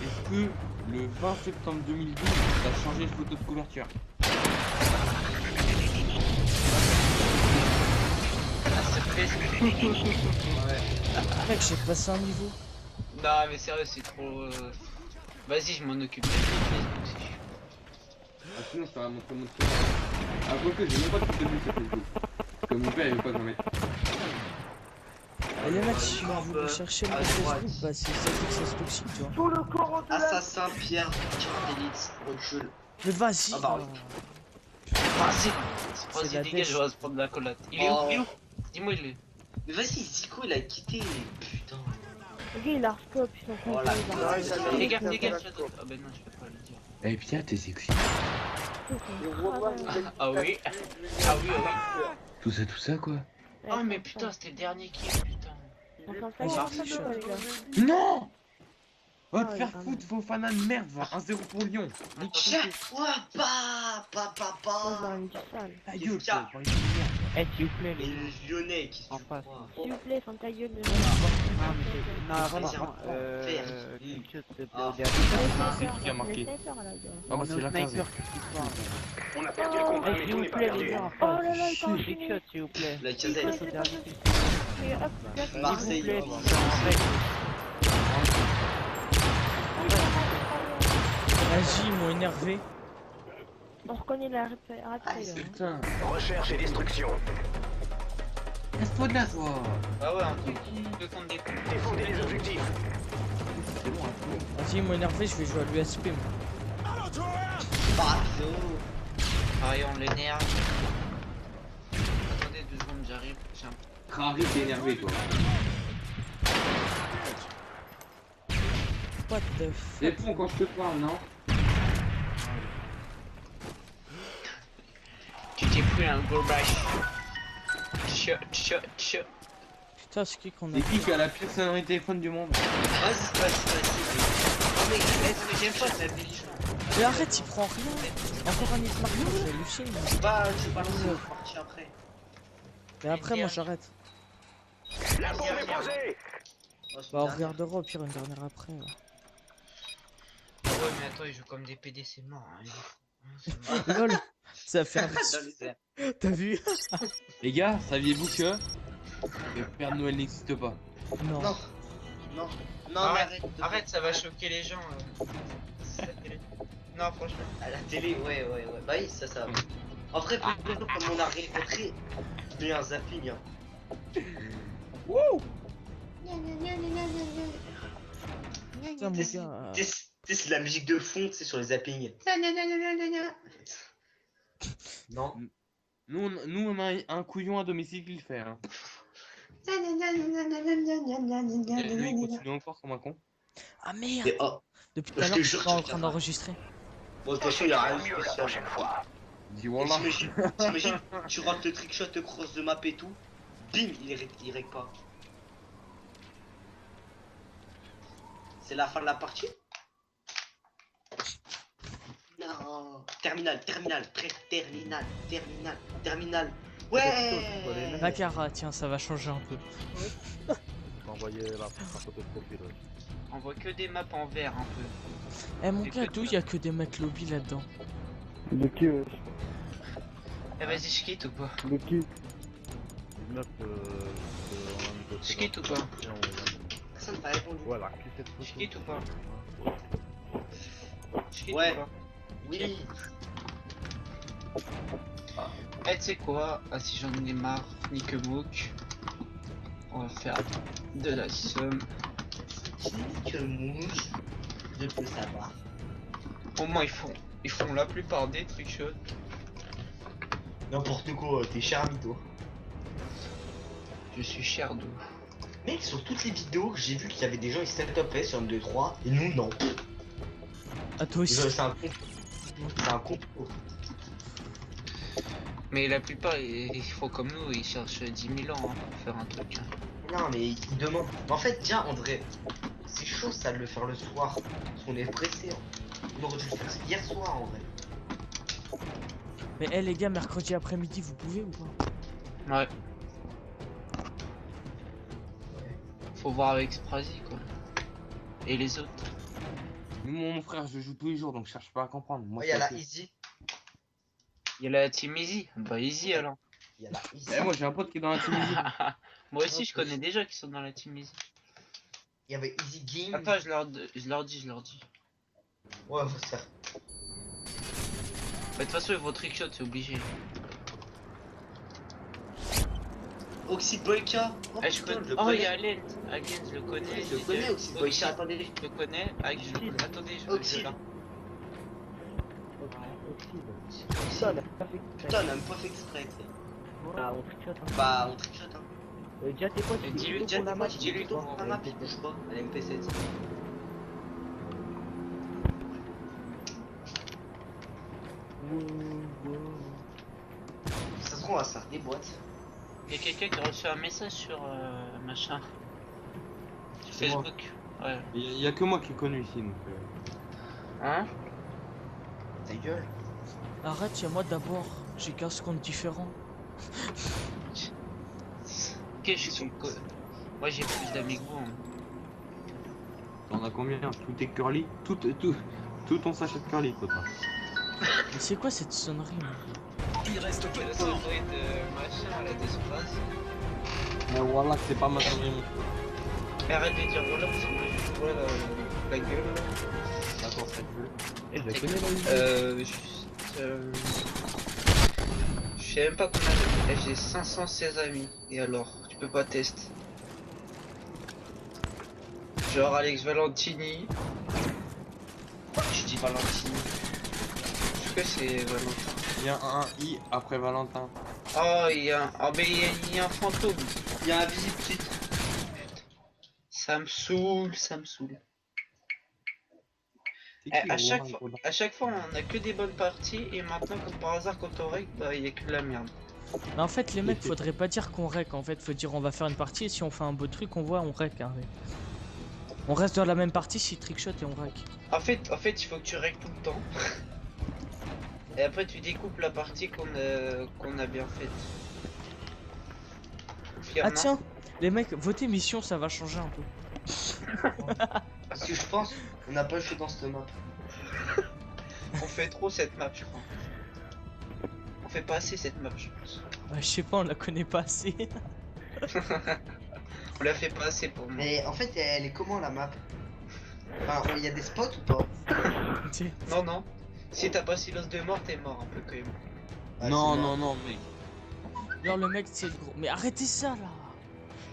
[SPEAKER 2] est-ce que le 20 septembre 2012, t'as changé de photo de couverture?
[SPEAKER 3] Ah, surprise.
[SPEAKER 1] Mec, j'ai passé un niveau.
[SPEAKER 3] Non mais sérieux c'est trop... Vas-y je m'en occupe. Facebook, si je suis-
[SPEAKER 2] Ah, sinon, je t'aurais montré mon truc. Ah, quoique, j'ai même pas de photo de lui sur Facebook. Parce que mon père, il veut pas que j'en mette.
[SPEAKER 1] Et les mecs, si vous voulez chercher le
[SPEAKER 4] à
[SPEAKER 1] Facebook,
[SPEAKER 4] droite.
[SPEAKER 1] bah c'est ça toxique, tu vois.
[SPEAKER 5] Sous le corps de la...
[SPEAKER 4] Assassin Pierre, tireur d'élite, recul.
[SPEAKER 1] Mais vas-y.
[SPEAKER 4] Ah bah,
[SPEAKER 3] Vas-y.
[SPEAKER 1] C'est
[SPEAKER 3] Vas-y
[SPEAKER 1] la
[SPEAKER 3] dégage,
[SPEAKER 1] dèche.
[SPEAKER 3] je vais se prendre la collate. Il est où?
[SPEAKER 4] Oh.
[SPEAKER 3] Il est où? Dis-moi il est.
[SPEAKER 4] Mais vas-y, Zico il a quitté. Putain.
[SPEAKER 7] Le gars, il a stop, ils sont
[SPEAKER 4] Oh
[SPEAKER 7] contents,
[SPEAKER 4] là
[SPEAKER 7] il
[SPEAKER 4] là.
[SPEAKER 7] a-
[SPEAKER 4] Ouais, ça
[SPEAKER 3] Les gars, les gars, j'attends. Ah ben non je peux pas le dire.
[SPEAKER 2] Eh, Pierre, t'es sexy.
[SPEAKER 3] Ah oui. Ah oui, ah
[SPEAKER 2] Tout ça, quoi.
[SPEAKER 3] oui. Oh mais putain c'était le dernier kill putain.
[SPEAKER 7] Enfin,
[SPEAKER 1] Ah,
[SPEAKER 7] ça,
[SPEAKER 1] j'ai
[SPEAKER 7] il
[SPEAKER 1] fait
[SPEAKER 7] pas, les gars.
[SPEAKER 2] Non! Va te
[SPEAKER 7] Ah,
[SPEAKER 2] faire
[SPEAKER 7] il est
[SPEAKER 2] foutre, Fofana de merde, va 1-0 pour Lyon.
[SPEAKER 4] Tiens, ouah, pa, pa, pa,
[SPEAKER 7] Moi,
[SPEAKER 4] pa.
[SPEAKER 7] j'aurais une petite salle.
[SPEAKER 2] Ta gueule,
[SPEAKER 4] Tiens.
[SPEAKER 2] toi, pas une lumière.
[SPEAKER 8] Eh, s'il vous plaît,
[SPEAKER 4] Et
[SPEAKER 8] les...
[SPEAKER 4] le Lyonnais qui se
[SPEAKER 8] En
[SPEAKER 4] fout
[SPEAKER 8] face.
[SPEAKER 4] pas.
[SPEAKER 7] S'il vous plaît, ferme ta gueule de
[SPEAKER 8] Non, mais c'est... Non, vraiment,
[SPEAKER 4] Faire.
[SPEAKER 8] quelque chose, s'il te plaît,
[SPEAKER 4] Ah.
[SPEAKER 8] au dernier.
[SPEAKER 2] C'est qui a marqué?
[SPEAKER 7] là, gars.
[SPEAKER 2] Ah, moi,
[SPEAKER 8] On est
[SPEAKER 2] c'est
[SPEAKER 8] au
[SPEAKER 2] la
[SPEAKER 8] sniper,
[SPEAKER 2] case.
[SPEAKER 8] qu'est-ce qui se passe?
[SPEAKER 6] On a perdu le combat,
[SPEAKER 8] Eh,
[SPEAKER 6] mais
[SPEAKER 8] s'il
[SPEAKER 6] tout
[SPEAKER 8] vous
[SPEAKER 6] n'est pas
[SPEAKER 8] plaît, les
[SPEAKER 6] perdu.
[SPEAKER 8] gars, en
[SPEAKER 7] Oh là là,
[SPEAKER 8] face.
[SPEAKER 7] il t'a enchaîné.
[SPEAKER 8] Big shot, s'il vous plaît.
[SPEAKER 4] La
[SPEAKER 8] S'il
[SPEAKER 4] casette.
[SPEAKER 8] vous plaît,
[SPEAKER 7] Et hop, là,
[SPEAKER 8] s'il
[SPEAKER 4] Marseille.
[SPEAKER 8] vous plaît, ils sont en règle.
[SPEAKER 1] Vas-y, ils m'ont énervé.
[SPEAKER 7] on reconnaît la rapide, là.
[SPEAKER 2] Putain.
[SPEAKER 6] Recherche et destruction.
[SPEAKER 2] Reste-toi de là, toi.
[SPEAKER 3] Ah ouais, un truc de compte des coups.
[SPEAKER 6] Défendez les objectifs.
[SPEAKER 2] C'est bon, hein.
[SPEAKER 1] Vas-y, ils m'ont énervé, je vais jouer à l'USP, moi.
[SPEAKER 4] Barzo.
[SPEAKER 3] Ah et on l'énerve. Attendez 2 secondes, j'arrive. J'ai un...
[SPEAKER 2] Crary, t'es énervé, toi.
[SPEAKER 1] What the fuck?
[SPEAKER 2] C'est bon quand je te parle, non?
[SPEAKER 3] Tu t'es pris un gros bash. Tchou.
[SPEAKER 1] Putain, c'est qui qu'on a
[SPEAKER 2] C'est qui a la pire sonnerie de téléphone du monde?
[SPEAKER 3] Vas-y. Non mais est-ce que j'aime pas cette délice?
[SPEAKER 1] Mais arrête, il prend rien. Encore un hit marquant, j'hallucine.
[SPEAKER 4] Bah, je vais balancer le parti après.
[SPEAKER 1] Mais après, moi j'arrête.
[SPEAKER 6] La bombe est posée.
[SPEAKER 4] Oh, c'est
[SPEAKER 1] Bah, on
[SPEAKER 4] une
[SPEAKER 1] regardera au pire une dernière après. là.
[SPEAKER 3] Ouais mais attends, ils jouent comme des PD, c'est mort. Hein.
[SPEAKER 1] Lol, ça fait un
[SPEAKER 3] Dans les airs.
[SPEAKER 1] T'as vu?
[SPEAKER 2] Les gars, saviez-vous que le Père Noël n'existe pas?
[SPEAKER 1] Non.
[SPEAKER 4] Non. Non. Non,
[SPEAKER 3] Arrête,
[SPEAKER 4] mais arrête.
[SPEAKER 3] Arrête, ça va choquer les gens. C'est la télé. Non, franchement.
[SPEAKER 4] À la télé, ouais. Bah oui, ça. En vrai, plutôt comme on a rencontré, il y a un zapping. Hein.
[SPEAKER 2] Wouh!
[SPEAKER 1] Putain, mon gars.
[SPEAKER 4] Tu sais, c'est de la musique de fond, tu sais, sur les zappings. Non.
[SPEAKER 2] Nous, on a un couillon à domicile qui le fait. Hein. Lui, il continue encore comme un con.
[SPEAKER 1] Ah merde!
[SPEAKER 4] Et oh,
[SPEAKER 1] Depuis tout
[SPEAKER 4] je
[SPEAKER 1] à
[SPEAKER 4] te
[SPEAKER 1] l'heure, je
[SPEAKER 4] jure,
[SPEAKER 1] suis pas en
[SPEAKER 4] tu
[SPEAKER 1] train
[SPEAKER 4] vas
[SPEAKER 1] d'enregistrer.
[SPEAKER 4] bon, de toute façon, il y a rien de
[SPEAKER 6] Mieux la
[SPEAKER 4] spécial.
[SPEAKER 6] prochaine fois.
[SPEAKER 2] Dis voilà.
[SPEAKER 4] T'imagines, tu rentres le trickshot cross de map et tout, bim, il règle pas. C'est la fin de la partie? Non. Terminal. Ouais.
[SPEAKER 1] Baccarat, tiens, ça va changer un peu.
[SPEAKER 3] On voit que des maps en vert un peu.
[SPEAKER 1] Eh mon gars, d'où il y a que des mecs lobby là-dedans?
[SPEAKER 5] Le qui,
[SPEAKER 3] Eh vas-y, je quitte ou pas?
[SPEAKER 5] le qui.
[SPEAKER 3] Je quitte ou pas?
[SPEAKER 4] Personne n'a répondu.
[SPEAKER 3] Je quitte ou pas? Je quitte
[SPEAKER 4] Ouais.
[SPEAKER 3] ou pas?
[SPEAKER 4] Oui.
[SPEAKER 3] Eh tu sais quoi? Ah si j'en ai marre, nique mouk. On va faire de la somme.
[SPEAKER 4] Que mouche. Je peux savoir.
[SPEAKER 3] Au moins ils font la plupart des trickshots.
[SPEAKER 4] N'importe quoi, t'es charmé toi.
[SPEAKER 3] Je suis cher d'où.
[SPEAKER 4] Mec, sur toutes les vidéos, j'ai vu qu'il y avait des gens qui setupaient sur M2-3 et nous non.
[SPEAKER 1] À toi aussi.
[SPEAKER 4] C'est un complot. C'est un complot.
[SPEAKER 3] Mais la plupart, ils font comme nous, ils cherchent 10 000 ans hein, pour faire un truc. Hein.
[SPEAKER 4] Non, mais ils demandent. En fait, tiens, André, c'est chaud ça de le faire le soir. Parce qu'on est pressé. Hein. On aurait dû le faire hier soir en vrai.
[SPEAKER 1] Mais les gars, mercredi après-midi, vous pouvez ou pas?
[SPEAKER 3] Ouais. Faut voir avec Sprazy quoi. Et les autres.
[SPEAKER 2] Mon frère, je joue tous les jours donc je cherche pas à comprendre. Moi,
[SPEAKER 4] Il y a
[SPEAKER 2] c'est
[SPEAKER 4] la
[SPEAKER 2] ok.
[SPEAKER 4] Easy.
[SPEAKER 3] Il y a la team Easy. Bah Easy alors.
[SPEAKER 4] Il y a la Easy.
[SPEAKER 2] Moi j'ai un pote qui est dans la team Easy.
[SPEAKER 3] Moi aussi je connais des gens qui sont dans la team Easy.
[SPEAKER 4] Il y avait Easy Game.
[SPEAKER 3] Attends, je leur dis.
[SPEAKER 4] Ouais, faut ça.
[SPEAKER 3] Bah, de toute façon ils vont trickshot, c'est obligé.
[SPEAKER 4] Oxy Boyka. Oh,
[SPEAKER 3] Ah, je
[SPEAKER 4] putain,
[SPEAKER 3] connais.
[SPEAKER 4] je le
[SPEAKER 3] Oh, il y
[SPEAKER 4] connais.
[SPEAKER 3] a Alien. Alien, je le connais.
[SPEAKER 4] Je le connais, Oxy Boyka. Attendez.
[SPEAKER 3] Je le connais. Ah, attendez, je
[SPEAKER 4] Oxy.
[SPEAKER 3] là.
[SPEAKER 5] Putain, on a pas fait
[SPEAKER 4] Putain, on a même pas fait exprès. tu sais.
[SPEAKER 5] Ah, on trichote, hein.
[SPEAKER 4] Bah, on trichote. Hein.
[SPEAKER 5] Déjà, t'es quoi? Tu
[SPEAKER 3] Dis-lui,
[SPEAKER 5] fais
[SPEAKER 3] dis-lui,
[SPEAKER 5] pour la match,
[SPEAKER 3] dis-lui.
[SPEAKER 4] Plutôt pour la map, il bouge pas. À l'MP7. Ça se trouve, on va se faire des boîtes.
[SPEAKER 3] Il y a quelqu'un qui a reçu un message sur machin. Sur
[SPEAKER 2] C'est moi.
[SPEAKER 3] Facebook. Ouais.
[SPEAKER 2] Il y a que moi qui est connu ici donc.
[SPEAKER 3] Hein?
[SPEAKER 4] Ta gueule.
[SPEAKER 1] Arrête, y'a moi d'abord. J'ai 15 comptes différents.
[SPEAKER 3] Ok, je suis sur le code. Moi j'ai plus d'amis que vous. Hein.
[SPEAKER 2] T'en as combien? Tout est curly? Tout ton sachet de curly, potin.
[SPEAKER 1] Mais c'est quoi cette sonnerie là?
[SPEAKER 3] Le sonnerie de machin là, d'espace.
[SPEAKER 2] Mais voilà que c'est pas ma sonnerie.
[SPEAKER 3] Mais arrête de dire voilà parce que moi je vois la gueule.
[SPEAKER 2] Attends, ça gueule.
[SPEAKER 5] Eh, je la connais, la
[SPEAKER 3] Je sais même pas combien j'ai 516 amis. Et alors, tu peux pas tester. Genre Alex Valentini. Je dis Valentini. Je crois que c'est Valentin.
[SPEAKER 2] Il y a un I après Valentin.
[SPEAKER 3] Oh, il y a un... Oh, mais il y a un fantôme.
[SPEAKER 4] Il y a un visible titre.
[SPEAKER 3] Ça me saoule, ça me saoule.
[SPEAKER 2] C'est
[SPEAKER 3] Eh,
[SPEAKER 2] qui, Romain,
[SPEAKER 3] à chaque fois, on a que des bonnes parties. Et maintenant, comme par hasard, quand on règle, bah, il y a que de la merde.
[SPEAKER 1] Mais en fait, les mecs, faudrait pas dire qu'on rec. En fait, faut dire on va faire une partie et si on fait un beau truc, on voit, on rec. Hein. On reste dans la même partie si trickshot et on rec.
[SPEAKER 3] En fait, il faut que tu règles tout le temps. Et après, tu découpes la partie qu'on a bien faite.
[SPEAKER 1] Ah
[SPEAKER 3] Fièrement.
[SPEAKER 1] tiens, les mecs, votez mission, ça va changer un peu.
[SPEAKER 4] Parce que je pense on n'a pas le choix dans cette map.
[SPEAKER 3] On fait trop cette map, je crois. On fait pas assez cette map, je pense.
[SPEAKER 1] Ouais, je sais pas, on la connaît pas assez.
[SPEAKER 3] On la fait pas assez pour moi.
[SPEAKER 4] Mais en fait, elle est comment la map? Enfin, il y a des spots ou pas?
[SPEAKER 1] Tu sais.
[SPEAKER 3] Non, non. Si t'as pas Silos de mort, t'es mort un peu quand même.
[SPEAKER 4] Ah,
[SPEAKER 2] Non,
[SPEAKER 4] c'est
[SPEAKER 2] non, non, mec.
[SPEAKER 1] Genre le mec, c'est le gros. Mais arrêtez ça là.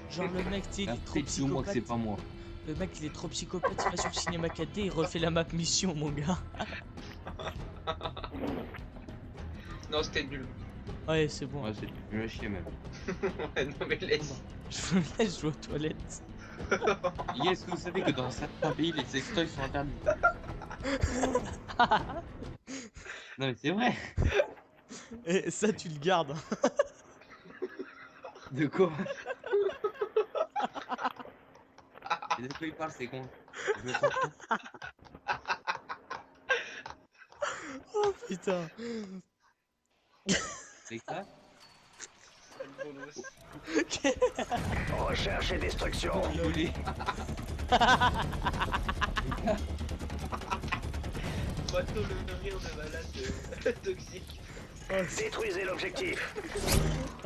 [SPEAKER 1] Genre le mec, tu sais, il est trop
[SPEAKER 2] Dis-moi que c'est
[SPEAKER 1] psychopathe.
[SPEAKER 2] pas moi.
[SPEAKER 1] Le mec, il est trop psychopathe, il va sur Cinéma 4D, il refait la map mission, mon gars.
[SPEAKER 3] Non, c'était nul.
[SPEAKER 1] Ouais, c'est bon.
[SPEAKER 2] Ouais, c'est je vais chier même.
[SPEAKER 3] Ouais, non, mais laisse.
[SPEAKER 1] Je vous laisse jouer aux toilettes.
[SPEAKER 2] Est-ce que vous savez que dans certains pays, les sextoys sont interdits? Non mais c'est vrai.
[SPEAKER 1] Et ça, tu le gardes.
[SPEAKER 2] De quoi? Et de quoi il parle, c'est con. Je me sens con.
[SPEAKER 1] Oh putain.
[SPEAKER 2] C'est ça?
[SPEAKER 6] Recherche et destruction.
[SPEAKER 2] Désolé.
[SPEAKER 3] Bateau le rire de malade toxique.
[SPEAKER 6] Détruisez l'objectif.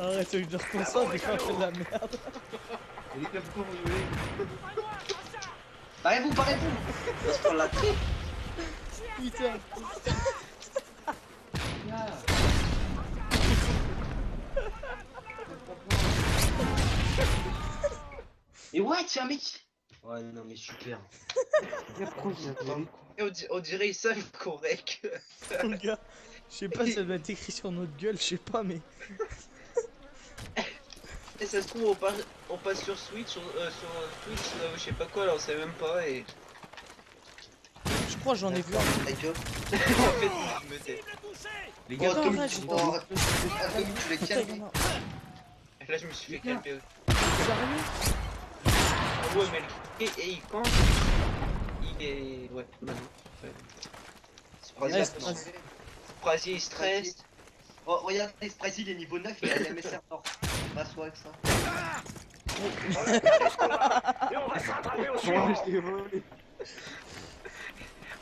[SPEAKER 1] Arrête, je me reconcentre, j'ai fait de la merde.
[SPEAKER 2] Les clubs pour rigoler.
[SPEAKER 4] Parez-vous, parez-vous! On va se prendre la tripe!
[SPEAKER 1] Putain.
[SPEAKER 4] Et ouais, tiens, mec! Ouais, non, mais super.
[SPEAKER 3] Et on dirait ils savent qu'on rec.
[SPEAKER 1] Mon gars, je sais pas, ça doit être écrit sur notre gueule, je sais pas, mais.
[SPEAKER 3] Et ça se trouve, on passe sur Switch, sur Twitch, je sais pas quoi, là, on sait même pas, et...
[SPEAKER 1] Je crois j'en ai vu un.
[SPEAKER 4] Ta gueule.
[SPEAKER 3] en fait, je me tais.
[SPEAKER 2] Les
[SPEAKER 4] Oh,
[SPEAKER 2] gars,
[SPEAKER 1] Attends,
[SPEAKER 4] Tommy,
[SPEAKER 1] là,
[SPEAKER 4] tu
[SPEAKER 1] j'ai-
[SPEAKER 4] prends- Tommy, tu les
[SPEAKER 1] Putain,
[SPEAKER 4] calmes.
[SPEAKER 1] il y en a-
[SPEAKER 3] Et là, je me suis fait calmer.
[SPEAKER 1] Sérieux?
[SPEAKER 3] Ah ouais, mais et il quand il est... Ouais, maintenant. Ouais.
[SPEAKER 1] Ouais,
[SPEAKER 3] Sprasi, il stresse.
[SPEAKER 4] Oh, regarde, Sprasi, il est niveau 9, il a la MSR Nord. Passe-toi avec ça.
[SPEAKER 6] Et on va se rattraper au suivant.
[SPEAKER 2] je t'ai volé.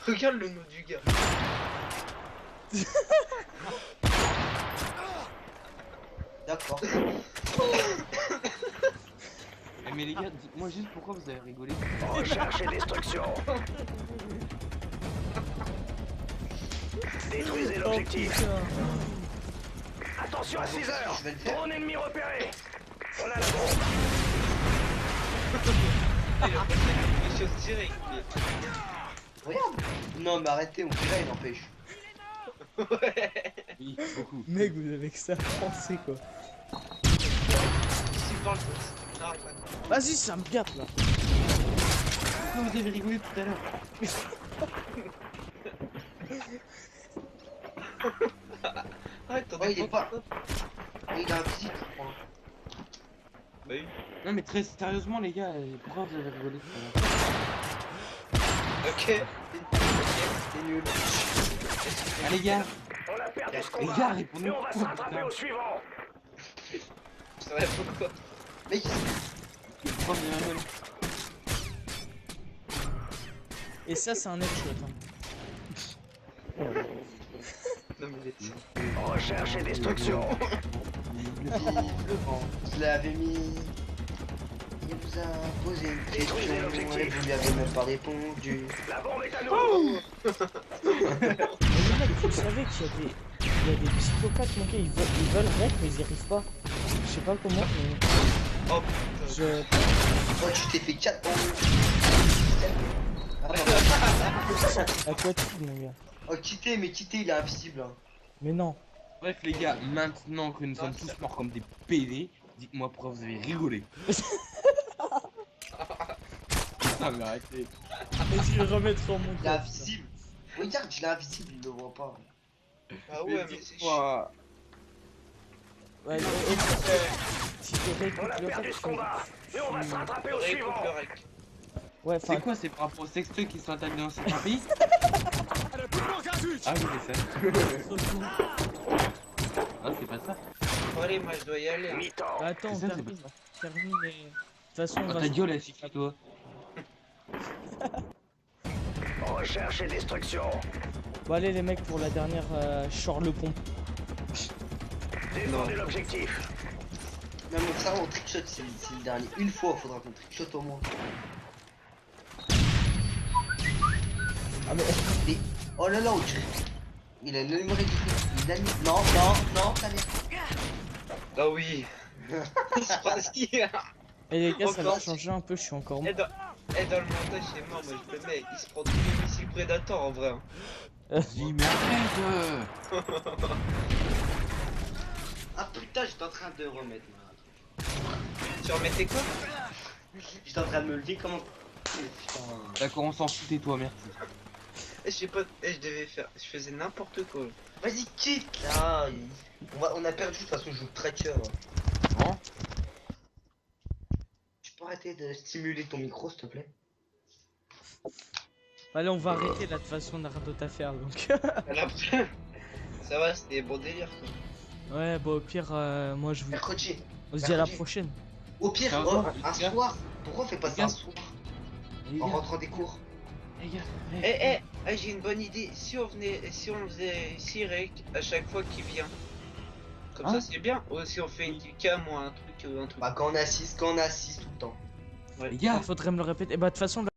[SPEAKER 3] Regarde le nom du gars.
[SPEAKER 4] D'accord.
[SPEAKER 2] Eh, mais les gars, dites-moi juste pourquoi vous avez rigolé.
[SPEAKER 6] Recherche et destruction. Détruisez
[SPEAKER 1] Oh,
[SPEAKER 6] l'objectif.
[SPEAKER 1] putain.
[SPEAKER 6] Attention à 6 heures.
[SPEAKER 4] Je vais le faire.
[SPEAKER 6] Drone ennemi repéré. On a la bombe.
[SPEAKER 3] Il a fait des choses directes.
[SPEAKER 4] Regarde. Non, mais arrêtez, on dirait, il empêche.
[SPEAKER 3] Ouais.
[SPEAKER 2] Oui, beaucoup.
[SPEAKER 1] Mec, vous avez que ça à penser quoi.
[SPEAKER 3] Tu parles de ça. Arrête.
[SPEAKER 1] Vas-y, ça me gâte là.
[SPEAKER 2] Pourquoi vous avez rigolé tout à l'heure?
[SPEAKER 3] Arrête, t'en
[SPEAKER 4] Ouais, il est
[SPEAKER 3] dépenses
[SPEAKER 4] pas- Il a un physique, je crois.
[SPEAKER 3] Bah oui.
[SPEAKER 2] Non, mais très sérieusement, les gars, pourquoi vous avez rigolé tout à l'heure?
[SPEAKER 3] Ok.
[SPEAKER 4] C'est nul.
[SPEAKER 2] Ah, les gars,
[SPEAKER 6] On a perdu ce
[SPEAKER 2] les
[SPEAKER 6] combat.
[SPEAKER 2] gars, répondez.
[SPEAKER 6] Et on va se rattraper au suivant.
[SPEAKER 3] Ça va pourquoi?
[SPEAKER 4] Mec,
[SPEAKER 2] Pourquoi vous avez rigolé?
[SPEAKER 1] Et ça, c'est un headshot. Hein.
[SPEAKER 3] Non mais les...
[SPEAKER 6] Recherche et destruction.
[SPEAKER 4] le vent, je l'avais mis. Il vous a posé une question
[SPEAKER 6] Détruisez l'objectif.
[SPEAKER 4] et vous lui avez même pas répondu.
[SPEAKER 6] La bombe est à nous.
[SPEAKER 1] Mais les mecs, vous savez qu'il y a des psychopathes, mon gars, ils veulent rec, mais ils y arrivent pas. Je sais pas comment, mais.
[SPEAKER 3] Oh putain.
[SPEAKER 1] Je.
[SPEAKER 4] Oh, tu t'es fait 4 ans.
[SPEAKER 1] À quoi tu mon gars?
[SPEAKER 4] Oh, quittez, mais quittez, il est invisible. Hein.
[SPEAKER 1] Mais non.
[SPEAKER 2] Bref, les gars, maintenant que nous sommes tous morts comme des PD, dites-moi pourquoi vous avez rigolé. Putain, mais arrêtez.
[SPEAKER 1] Vas-y, je vais remettre sur mon
[SPEAKER 4] Il est
[SPEAKER 1] cas.
[SPEAKER 4] invisible. Regarde, il est invisible, il le voit pas.
[SPEAKER 3] Ah ouais, mais c'est chiant.
[SPEAKER 2] Dites-moi,
[SPEAKER 1] Ouais, si tu
[SPEAKER 6] On
[SPEAKER 1] réécoutes
[SPEAKER 6] a
[SPEAKER 1] le
[SPEAKER 6] perdu
[SPEAKER 1] rec,
[SPEAKER 6] ce combat. Et on va se rattraper au
[SPEAKER 3] Réécoute
[SPEAKER 6] suivant.
[SPEAKER 3] le rec.
[SPEAKER 1] Ouais, enfin,
[SPEAKER 2] c'est quoi, c'est par rapport aux sextoys qui sont interdits dans certains pays? Ah oui, c'est ça. Ah, c'est pas ça.
[SPEAKER 3] Bon, allez, moi je dois y aller. Hein.
[SPEAKER 6] Mi-temps.
[SPEAKER 1] attends,
[SPEAKER 2] C'est ça, c'est
[SPEAKER 1] termine. Termine et. De toute façon, on
[SPEAKER 2] Oh,
[SPEAKER 1] va.
[SPEAKER 2] ta gueule, elle suffit, toi.
[SPEAKER 6] Recherche et destruction.
[SPEAKER 1] Bon, allez, les mecs, pour la dernière, Chore le pont.
[SPEAKER 6] Défendez l'objectif.
[SPEAKER 4] Non, mais ça, on trickshot, c'est le dernier. Une fois, faudra qu'on trickshot au moins.
[SPEAKER 1] Ah, mais.
[SPEAKER 4] Et... Oh là là, on dirait. Il a le numéro du il a... Non, non, non, ça n'est.
[SPEAKER 3] Ah oui. Il se passe qui hein.
[SPEAKER 1] Et les gars, ça va
[SPEAKER 3] Encore.
[SPEAKER 1] changer un peu, je suis encore mort.
[SPEAKER 3] Dans le montage, c'est mort, moi je le mets. Il se prend tous les missiles Predator en vrai. Hein.
[SPEAKER 2] Dis, mais arrête.
[SPEAKER 4] Ah putain, j'étais en train de remettre.
[SPEAKER 3] Tu remettais quoi?
[SPEAKER 4] J'étais en train de me lever, comment. Putain.
[SPEAKER 2] D'accord, on s'en fout, tais-toi, merci.
[SPEAKER 3] Je sais pas, je devais faire. Je faisais n'importe quoi.
[SPEAKER 4] Vas-y, quitte là. On a perdu de toute façon, je joue tracker.
[SPEAKER 2] Bon.
[SPEAKER 4] Tu peux arrêter de stimuler ton micro, s'il te plaît?
[SPEAKER 1] Allez, on va arrêter là, de toute façon, on a rien d'autre à faire donc.
[SPEAKER 3] Alors, ça va, c'était bon délire quoi.
[SPEAKER 1] Ouais, bah au pire, moi je vous.
[SPEAKER 4] Mercredi.
[SPEAKER 1] On se dit à la
[SPEAKER 4] mercredi.
[SPEAKER 1] prochaine.
[SPEAKER 4] Au pire,
[SPEAKER 2] Ça
[SPEAKER 4] oh,
[SPEAKER 2] va,
[SPEAKER 4] un
[SPEAKER 2] les gars.
[SPEAKER 4] soir. Pourquoi on fait pas
[SPEAKER 2] Les
[SPEAKER 4] ça un
[SPEAKER 2] gars.
[SPEAKER 4] soir
[SPEAKER 2] Les
[SPEAKER 4] en
[SPEAKER 2] gars,
[SPEAKER 4] rentrant des cours?
[SPEAKER 2] les gars.
[SPEAKER 3] J'ai une bonne idée. Si on faisait Sirek à chaque fois qu'il vient. Comme
[SPEAKER 2] Hein
[SPEAKER 3] ça c'est bien. Ou si on fait une cam ou un truc.
[SPEAKER 4] Bah quand on assiste tout le temps.
[SPEAKER 3] Ouais.
[SPEAKER 2] Les gars.
[SPEAKER 1] Faudrait me le répéter. Et bah de toute façon,